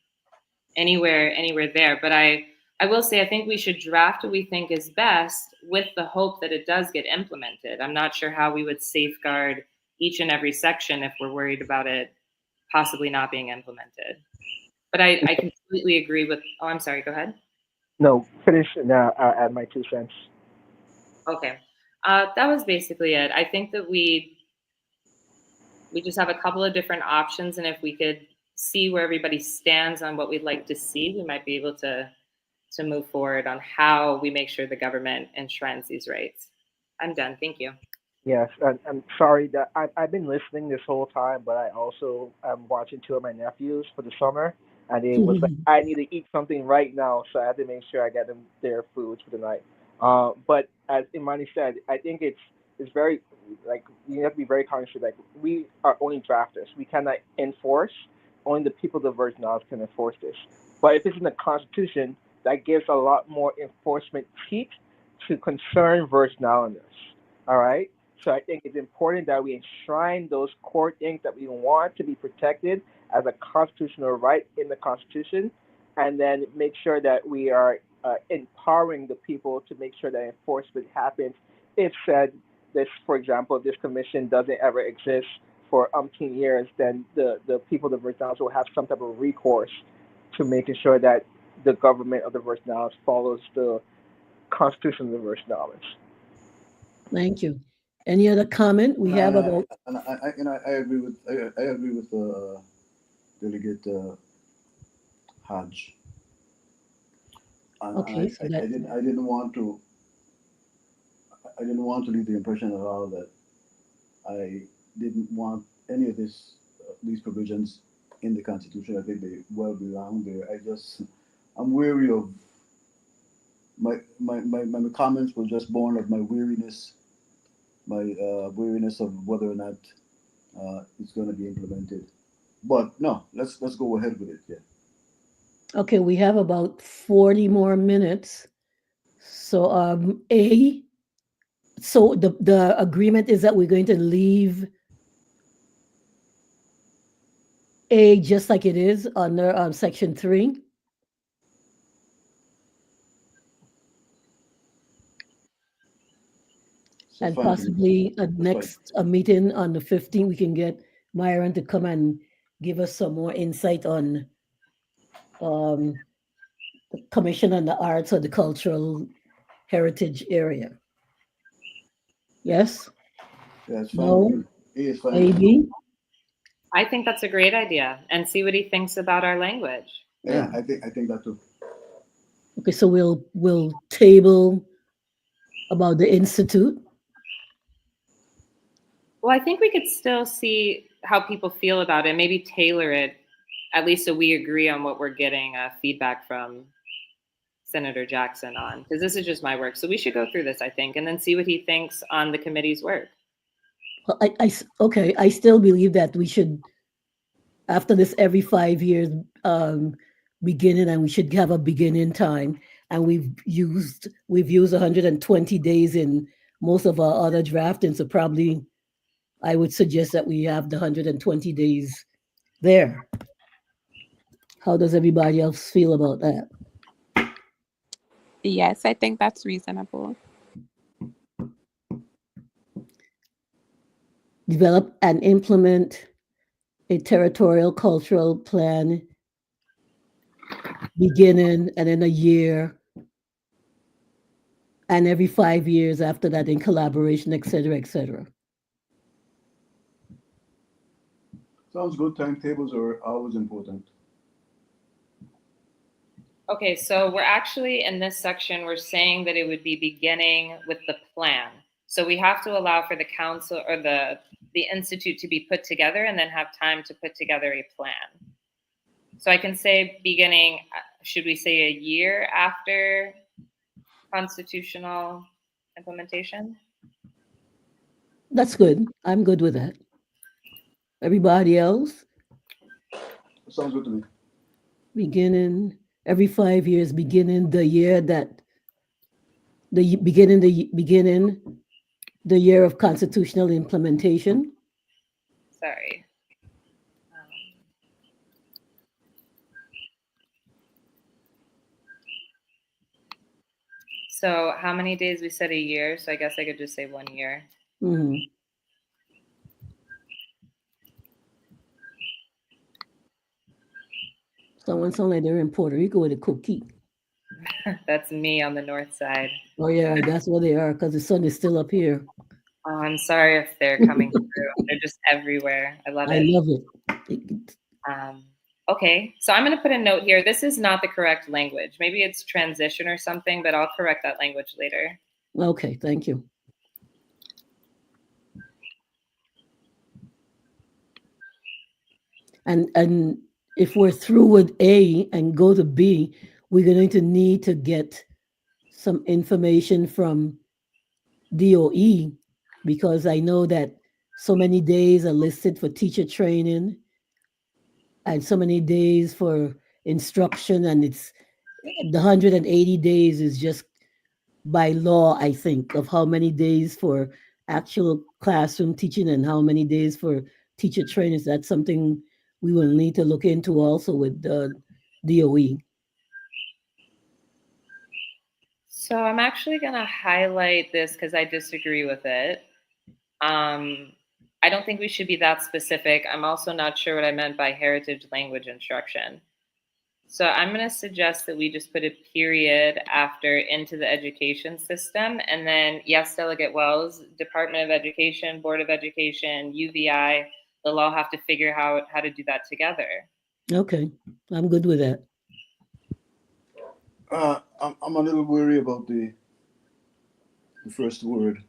Anywhere there. But I will say I think we should draft what we think is best with the hope that it does get implemented. I'm not sure how we would safeguard each and every section if we're worried about it possibly not being implemented. But I completely agree with. Oh, I'm sorry. Go ahead. No, finish and I'll add my 2 cents. Okay. That was basically it. I think that we just have a couple of different options, and if we could see where everybody stands on what we'd like to see, we might be able to move forward on how we make sure the government enshrines these rights. I'm done. Thank you. Yes, I'm sorry that I've been listening this whole time, but I also am watching 2 of my nephews for the summer, and it was like I need to eat something right now, so I had to make sure I get them their foods for the night. But as Imani said, I think it's very like you have to be very conscious. Like we are only drafters, we cannot enforce. Only the people of the Virgin Islands can enforce this. But if it's in the Constitution, that gives a lot more enforcement teeth to concern Virgin Islanders. All right. So I think it's important that we enshrine those core things that we want to be protected as a constitutional right in the Constitution, and then make sure that we are empowering the people to make sure that enforcement happens. If said this, for example, this commission doesn't ever exist for umpteen years, then the people of the Virgin Islands will have some type of recourse to making sure that the government of the Virgin Islands follows the Constitution of the Virgin Islands. Thank you. Any other comment? We have about I agree with I agree with Delegate Hodge. And okay. So that I didn't want to leave the impression at all that I didn't want any of these provisions in the Constitution. I think they well belong there. I'm weary of my comments were just born of my weariness, of whether or not it's going to be implemented. But no, let's go ahead with it. Yeah. okay. We have about 40 more minutes. So so the agreement is that we're going to leave A just like it is under section 3. And fine to me. possibly a That's fine. next a meeting on the 15th, we can get Myron to come and give us some more insight on the Commission on the Arts or the Cultural Heritage area. Yes? Yeah, it's fine with No? me. It's fine with me. Maybe? I think that's a great idea, and see what he thinks about our language. Yeah, I think that too. Okay, so we'll table about the institute. Well, I think we could still see how people feel about it, maybe tailor it, at least so we agree on what we're getting feedback from Senator Jackson on, because this is just my work. So we should go through this, I think, and then see what he thinks on the committee's work. Well, okay, I still believe that we should, after this, every 5 years beginning, and we should have a beginning time. And we've used 120 days in most of our other drafting, so probably I would suggest that we have the 120 days there. How does everybody else feel about that? Yes, I think that's reasonable. Develop and implement a territorial cultural plan beginning and in a year and every 5 years after that in collaboration, et cetera, et cetera. Sounds good. Timetables are always important. Okay, so we're actually in this section, we're saying that it would be beginning with the plan. So we have to allow for the council or the institute to be put together and then have time to put together a plan. So I can say beginning, should we say a year after constitutional implementation? That's good. I'm good with that. Everybody else? Sounds good to me. Beginning every 5 years, beginning the year that beginning the year of constitutional implementation. Sorry. So how many days? We said a year, so I guess I could just say 1 year. Mm-hmm. Someone sound like they're in Puerto Rico with a cookie. That's me on the north side. Oh yeah, that's where they are because the sun is still up here. Oh, I'm sorry if they're coming through. They're just everywhere. I love it. I love it. Okay, so I'm going to put a note here. This is not the correct language. Maybe it's transition or something, but I'll correct that language later. Okay, thank you. And if we're through with A and go to B, we're going to need to get some information from DOE because I know that so many days are listed for teacher training and so many days for instruction, and it's the 180 days is just by law, I think, of how many days for actual classroom teaching and how many days for teacher trainings. That's something we will need to look into also with the DOE. So I'm actually going to highlight this because I disagree with it. I don't think we should be that specific. I'm also not sure what I meant by heritage language instruction. So I'm going to suggest that we just put a period after into the education system. And then, yes, Delegate Wells, Department of Education, Board of Education, UVI, they'll all have to figure out how to do that together. Okay, I'm good with that. I'm a little worried about the first word,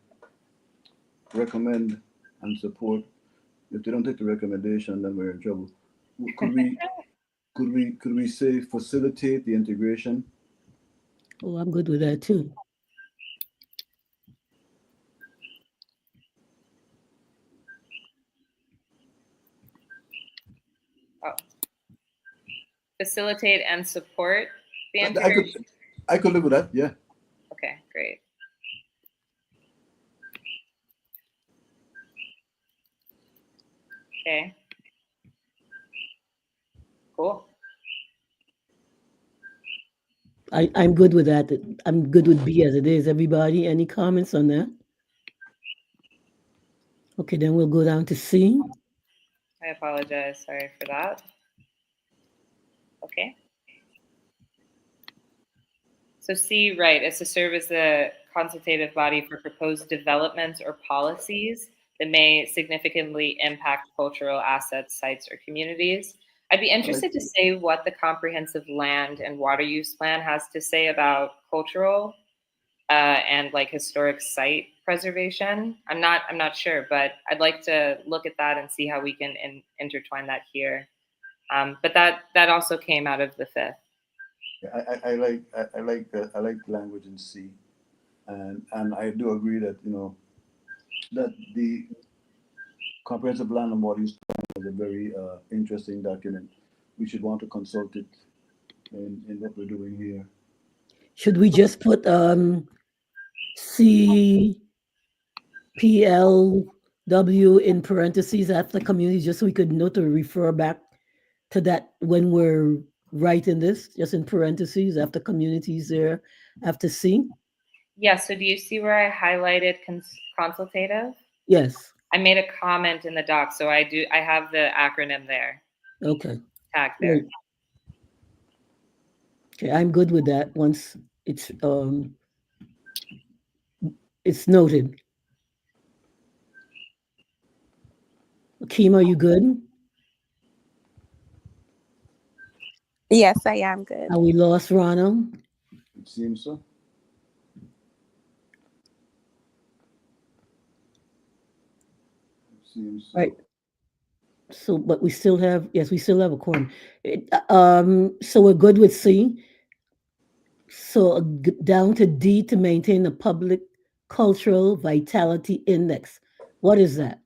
recommend and support. If they don't take the recommendation, then we're in trouble. Could we say facilitate the integration? Oh, I'm good with that too. Oh. Facilitate and support the integration. I could live with that. Yeah. Okay, great. Okay. Cool. I'm good with that. I'm good with B as it is. Everybody, any comments on that? Okay, then we'll go down to C. I apologize. Sorry for that. Okay. So C, right, is to serve as the consultative body for proposed developments or policies that may significantly impact cultural assets, sites, or communities. I'd be interested to say what the comprehensive land and water use plan has to say about cultural and like historic site preservation. I'm not sure, but I'd like to look at that and see how we can intertwine that here. But that also came out of the fifth. I like language in C, and I do agree that that the comprehensive plan and water use plan is a very interesting document. We should want to consult it in what we're doing here. Should we just put CPLW in parentheses after community, just so we could know to refer back to that when we're writing this, just in parentheses after communities there, after C? Yeah, so do you see where I highlighted consultative? Yes. I made a comment in the doc, so I have the acronym there, Okay. tagged there. Great. Okay, I'm good with that once it's noted. Kima, you good? Yes, I am good. Are we lost Ronald? It seems so. It seems so. Right. So, but we still have, yes, we still have a quorum. So we're good with C. So down to D, to maintain a public cultural vitality index. What is that?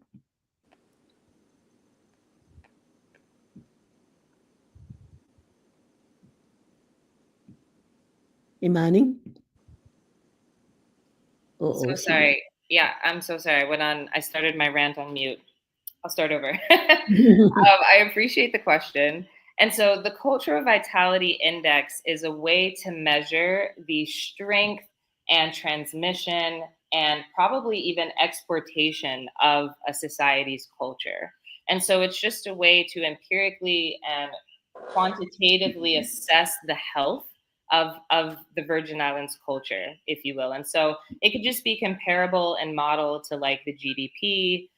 Imani? So sorry. Yeah, I'm so sorry. I started my rant on mute. I'll start over. I appreciate the question. And so the Cultural Vitality Index is a way to measure the strength and transmission and probably even exportation of a society's culture. And so it's just a way to empirically and quantitatively assess the health of the Virgin Islands culture, if you will. And so it could just be comparable and modeled to like the GDP.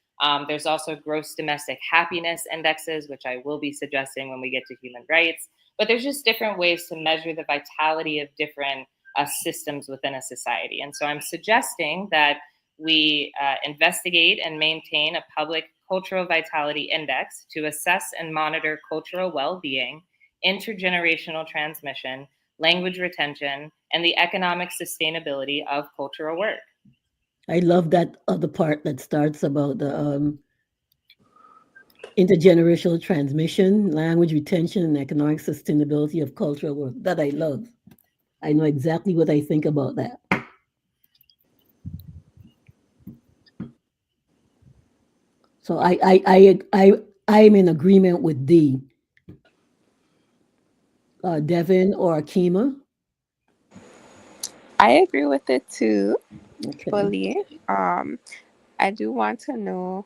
There's also gross domestic happiness indexes, which I will be suggesting when we get to human rights. But there's just different ways to measure the vitality of different systems within a society. And so I'm suggesting that we investigate and maintain a public cultural vitality index to assess and monitor cultural well-being, intergenerational transmission, language retention, and the economic sustainability of cultural work. I love that other part that starts about the intergenerational transmission, language retention, and economic sustainability of cultural work. That I love. I know exactly what I think about that. So I'm in agreement with D. Devin or Akima? I agree with it too, Okay. fully. I do want to know,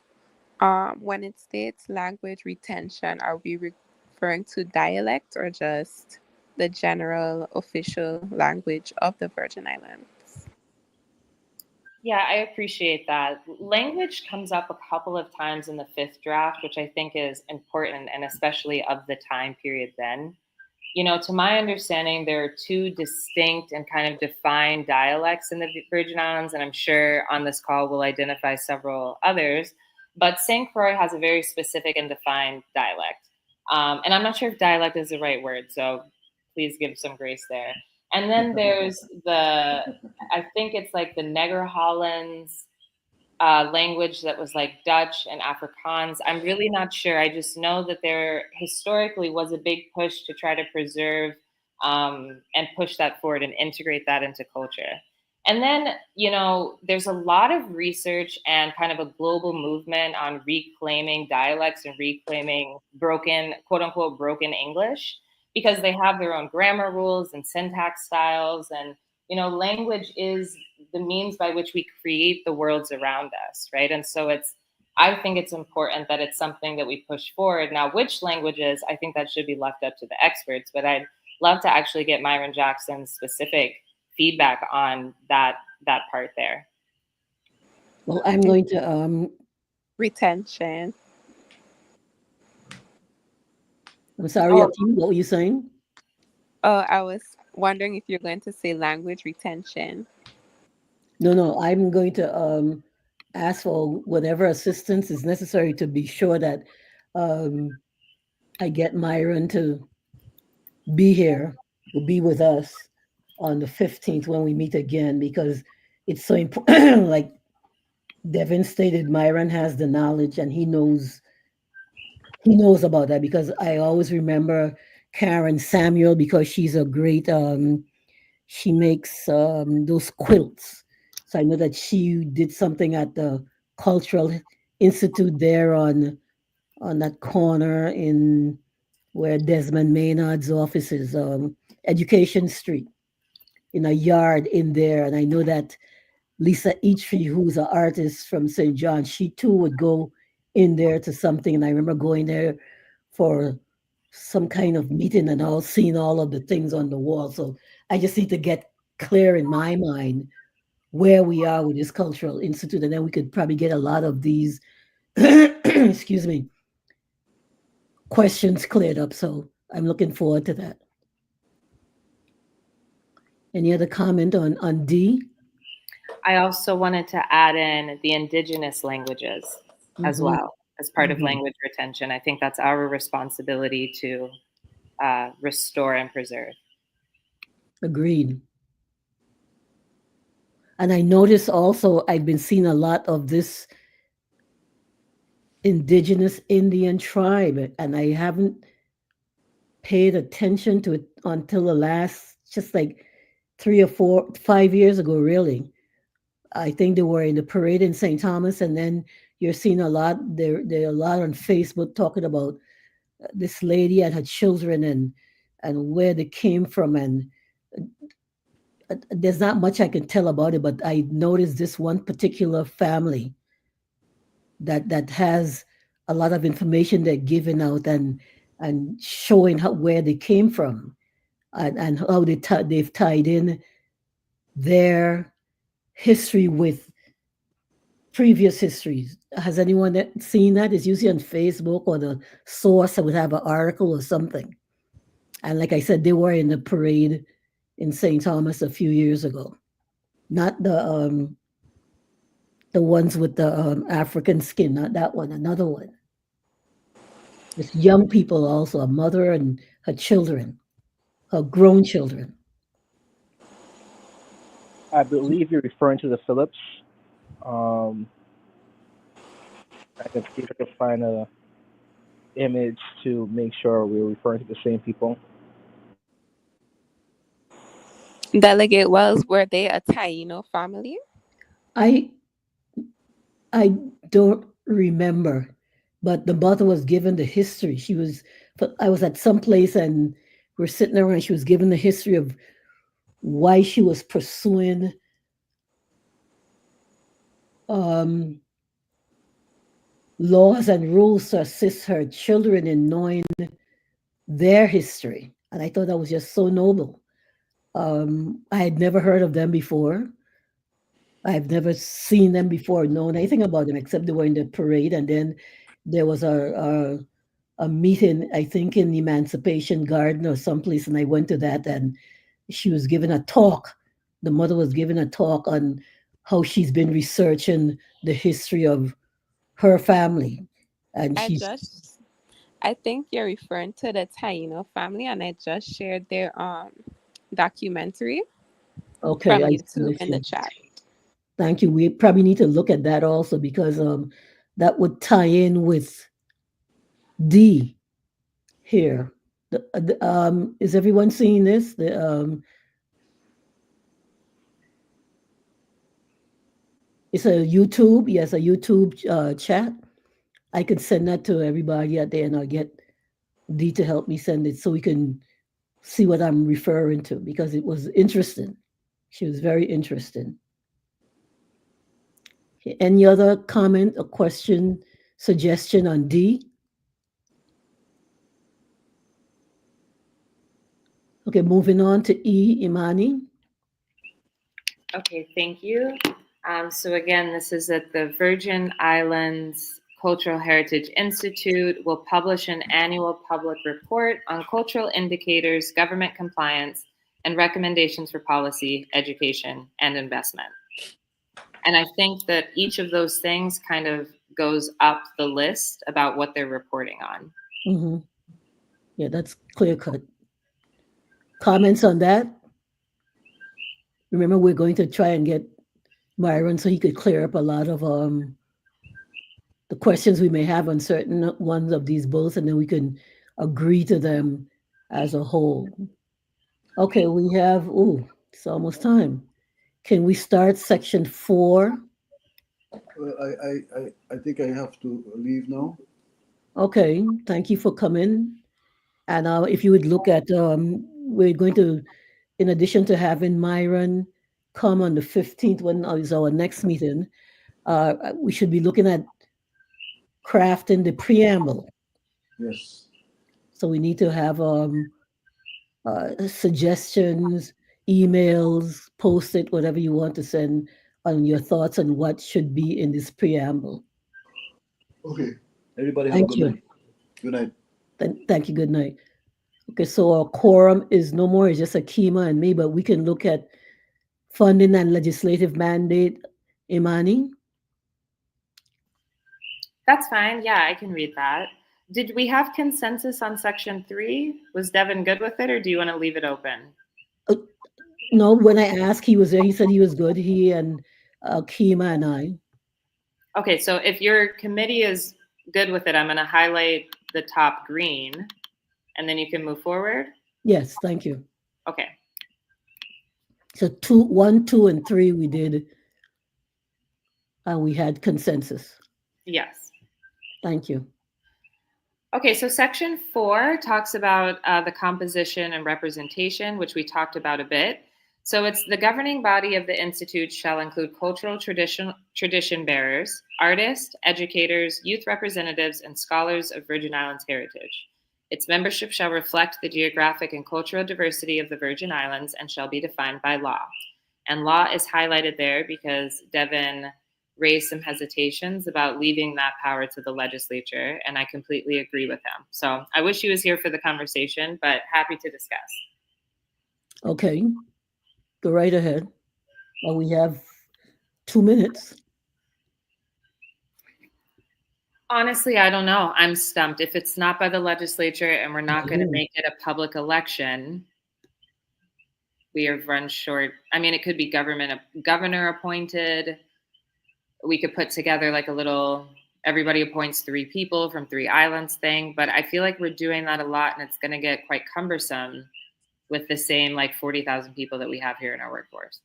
when it states language retention, are we referring to dialect or just the general official language of the Virgin Islands? Yeah, I appreciate that. Language comes up a couple of times in the fifth draft, which I think is important, and especially of the time period then. To my understanding, there are two distinct and kind of defined dialects in the Virgin Islands, and I'm sure on this call we'll identify several others. But St. Croix has a very specific and defined dialect. And I'm not sure if dialect is the right word, so please give some grace there. And then there's I think it's like the Neger Hollands language that was like Dutch and Afrikaans. I'm really not sure. I just know that there historically was a big push to try to preserve and push that forward and integrate that into culture. And then, there's a lot of research and kind of a global movement on reclaiming dialects and reclaiming broken, quote unquote, broken English, because they have their own grammar rules and syntax styles. And, language is the means by which we create the worlds around us, right? And so it's I think it's important that it's something that we push forward. Now, which languages, I think that should be left up to the experts, but I'd love to actually get Myron Jackson's specific feedback on that part there. Well, I'm going to Retention. I'm sorry, Akeem, what were you saying? Oh, I was wondering if you're going to say language retention. No, I'm going to ask for whatever assistance is necessary to be sure that I get Myron to be here, will be with us on the 15th when we meet again, because it's so important. Like Devin stated, Myron has the knowledge and he knows about that, because I always remember Karen Samuel, because she's a great she makes those quilts. So I know that she did something at the Cultural Institute there on that corner in where Desmond Maynard's office is, Education Street, in a yard in there. And I know that Lisa Eatree, who's an artist from St. John, she too would go in there to something. And I remember going there for some kind of meeting and all, seeing all of the things on the wall. So I just need to get clear in my mind where we are with this cultural institute, and then we could probably get a lot of these excuse me, questions cleared up. So I'm looking forward to that. Any other comment on D? I also wanted to add in the indigenous languages as Mhm. well as part of Mhm. language retention. I think that's our responsibility to restore and preserve. Agreed. And I notice also I've been seeing a lot of this indigenous Indian tribe, and I haven't paid attention to it until the last, just like 3 or 4, 5 years ago, really. I think they were in the parade in St. Thomas, and then you're seeing a lot there are a lot on Facebook talking about this lady and her children, and where they came from, and there's not much I can tell about it, but I noticed this one particular family that has a lot of information they're giving out, and showing where they came from, and how they've tied in their history with previous histories. Has anyone seen that? It's usually on Facebook, or the source that would have an article or something. And like I said, they were in the parade in St. Thomas a few years ago. Not the ones with the African skin, not that one, another one. It's young people also, a mother and her children, her grown children. I believe you're referring to the Phillips. Um, I can see if I can find a image to make sure we're referring to the same people. Delegate Wells, were they a Taino family? I I don't remember, but the mother was given the history. I was at some place and we're sitting there, and she was given the history of why she was pursuing um, laws and rules to assist her children in knowing their history. And I thought that was just so noble. I had never heard of them before. I've never seen them before, known anything about them, except they were in the parade. And then there was a meeting, I think, in the Emancipation Garden or someplace, and I went to that, and she was given a talk. The mother was given a talk on how she's been researching the history of her family, and I think you're referring to the Taino family, and I just shared their documentary okay. from I YouTube in the see. chat. Thank you. We probably need to look at that also, because that would tie in with D here. Is everyone seeing this? It's a YouTube. Yes, a YouTube chat. I could send that to everybody out there, and I'll get D to help me send it so we can see what I'm referring to, because it was interesting. She was very interesting. Okay, any other comment or question, suggestion on D? Okay, moving on to E, Imani. Okay, thank you. So again, this is that the Virgin Islands Cultural Heritage Institute will publish an annual public report on cultural indicators, government compliance, and recommendations for policy, education, and investment. And I think that each of those things kind of goes up the list about what they're reporting on. Mm-hmm. Yeah, that's clear cut. Comments on that? Remember, we're going to try and get Myron so he could clear up a lot of the questions we may have on certain ones of these bullets, and then we can agree to them as a whole. Okay, we have, it's almost time. Can we start section 4? Well, I think I have to leave now. Okay, thank you for coming. And if you would look at, we're going to, in addition to having Myron come on the 15th, when is our next meeting, we should be looking at crafting the preamble. Yes. So we need to have suggestions, emails, post it, whatever you want to send on your thoughts on what should be in this preamble. Okay. Everybody have a Thank good you. night. Good night. Thank you. Good night. Okay, so our quorum is no more, it's just Akima and me, but we can look at funding and legislative mandate. Imani? That's fine. Yeah, I can read that. Did we have consensus on section 3? Was Devin good with it, or do you want to leave it open? No, when I asked, he was there. He said he was good. He and Akima and I. Okay, so if your committee is good with it, I'm going to highlight the top green, and then you can move forward. Yes, thank you. Okay. So 1, 2, and 3 we did, and we had consensus. Yes. Thank you. Okay, so section 4 talks about the composition and representation, which we talked about a bit. So it's the governing body of the Institute shall include cultural tradition bearers, artists, educators, youth representatives, and scholars of Virgin Islands heritage. Its membership shall reflect the geographic and cultural diversity of the Virgin Islands and shall be defined by law. And law is highlighted there because Devin raised some hesitations about leaving that power to the legislature, and I completely agree with him. So I wish he was here for the conversation, but happy to discuss. Okay, go right ahead. Well, we have 2 minutes. Honestly, I don't know. I'm stumped. If it's not by the legislature and we're not going to make it a public election, we have run short. I mean, it could be governor appointed. We could put together like a little, everybody appoints 3 people from 3 islands thing, but I feel like we're doing that a lot, and it's going to get quite cumbersome with the same like 40,000 people that we have here in our workforce.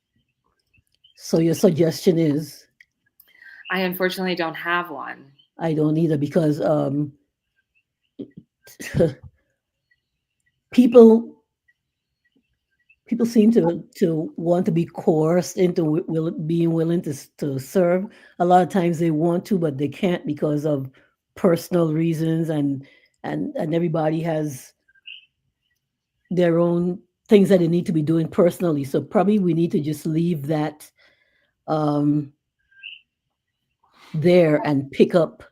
So your suggestion is? I unfortunately don't have one. I don't either, because people seem to want to be coerced into being willing to serve. A lot of times they want to, but they can't because of personal reasons, and everybody has their own things that they need to be doing personally. So probably we need to just leave that there and pick up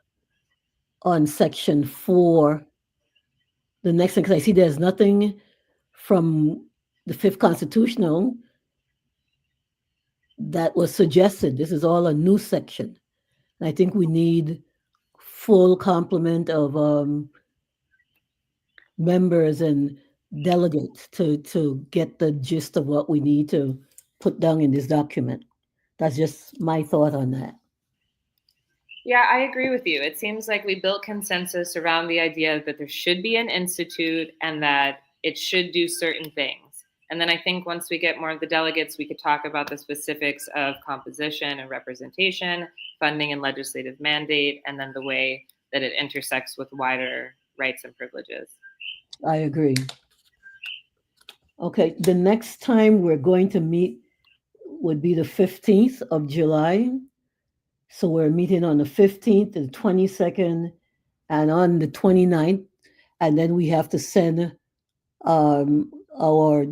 on section 4 the next thing, because I see there's nothing from the 5th constitutional that was suggested. This is all a new section. And I think we need full complement of members and delegates to get the gist of what we need to put down in this document. That's just my thought on that. Yeah, I agree with you. It seems like we built consensus around the idea that there should be an institute and that it should do certain things. And then I think once we get more of the delegates, we could talk about the specifics of composition and representation, funding and legislative mandate, and then the way that it intersects with wider rights and privileges. I agree. Okay, the next time we're going to meet would be the 15th of July. So we're meeting on the 15th, the 22nd, and on the 29th. And then we have to send um, our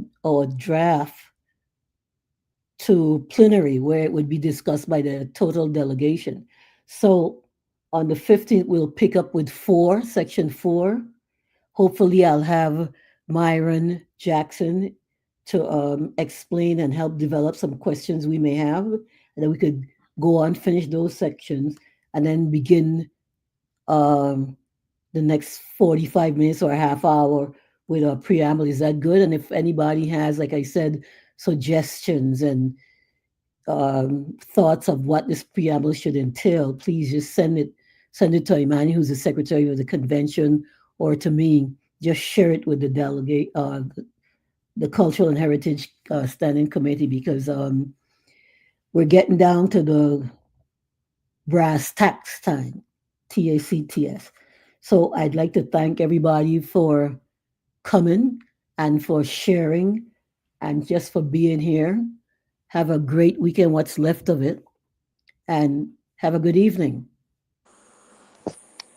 draft to plenary where it would be discussed by the total delegation. So on the 15th, we'll pick up with section 4. Hopefully, I'll have Myron Jackson to explain and help develop some questions we may have. And then we could go on, finish those sections, and then begin um, the next 45 minutes or a half hour with a preamble. Is that good? And if anybody has, like I said, suggestions and thoughts of what this preamble should entail, please just send it to Imani, who's the secretary of the convention, or to me. Just share it with the delegate, the Cultural and Heritage Standing Committee, because we're getting down to the brass tacks time, TACTS. So I'd like to thank everybody for coming and for sharing and just for being here. Have a great weekend, what's left of it, and have a good evening.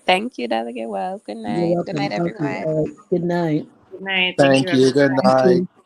Thank you, Delegate Wells. Good You're night. Good welcome. night, Okay. everyone. All right. Good night. Good night. Thank you, Thank you. everyone. Good Thank night. you.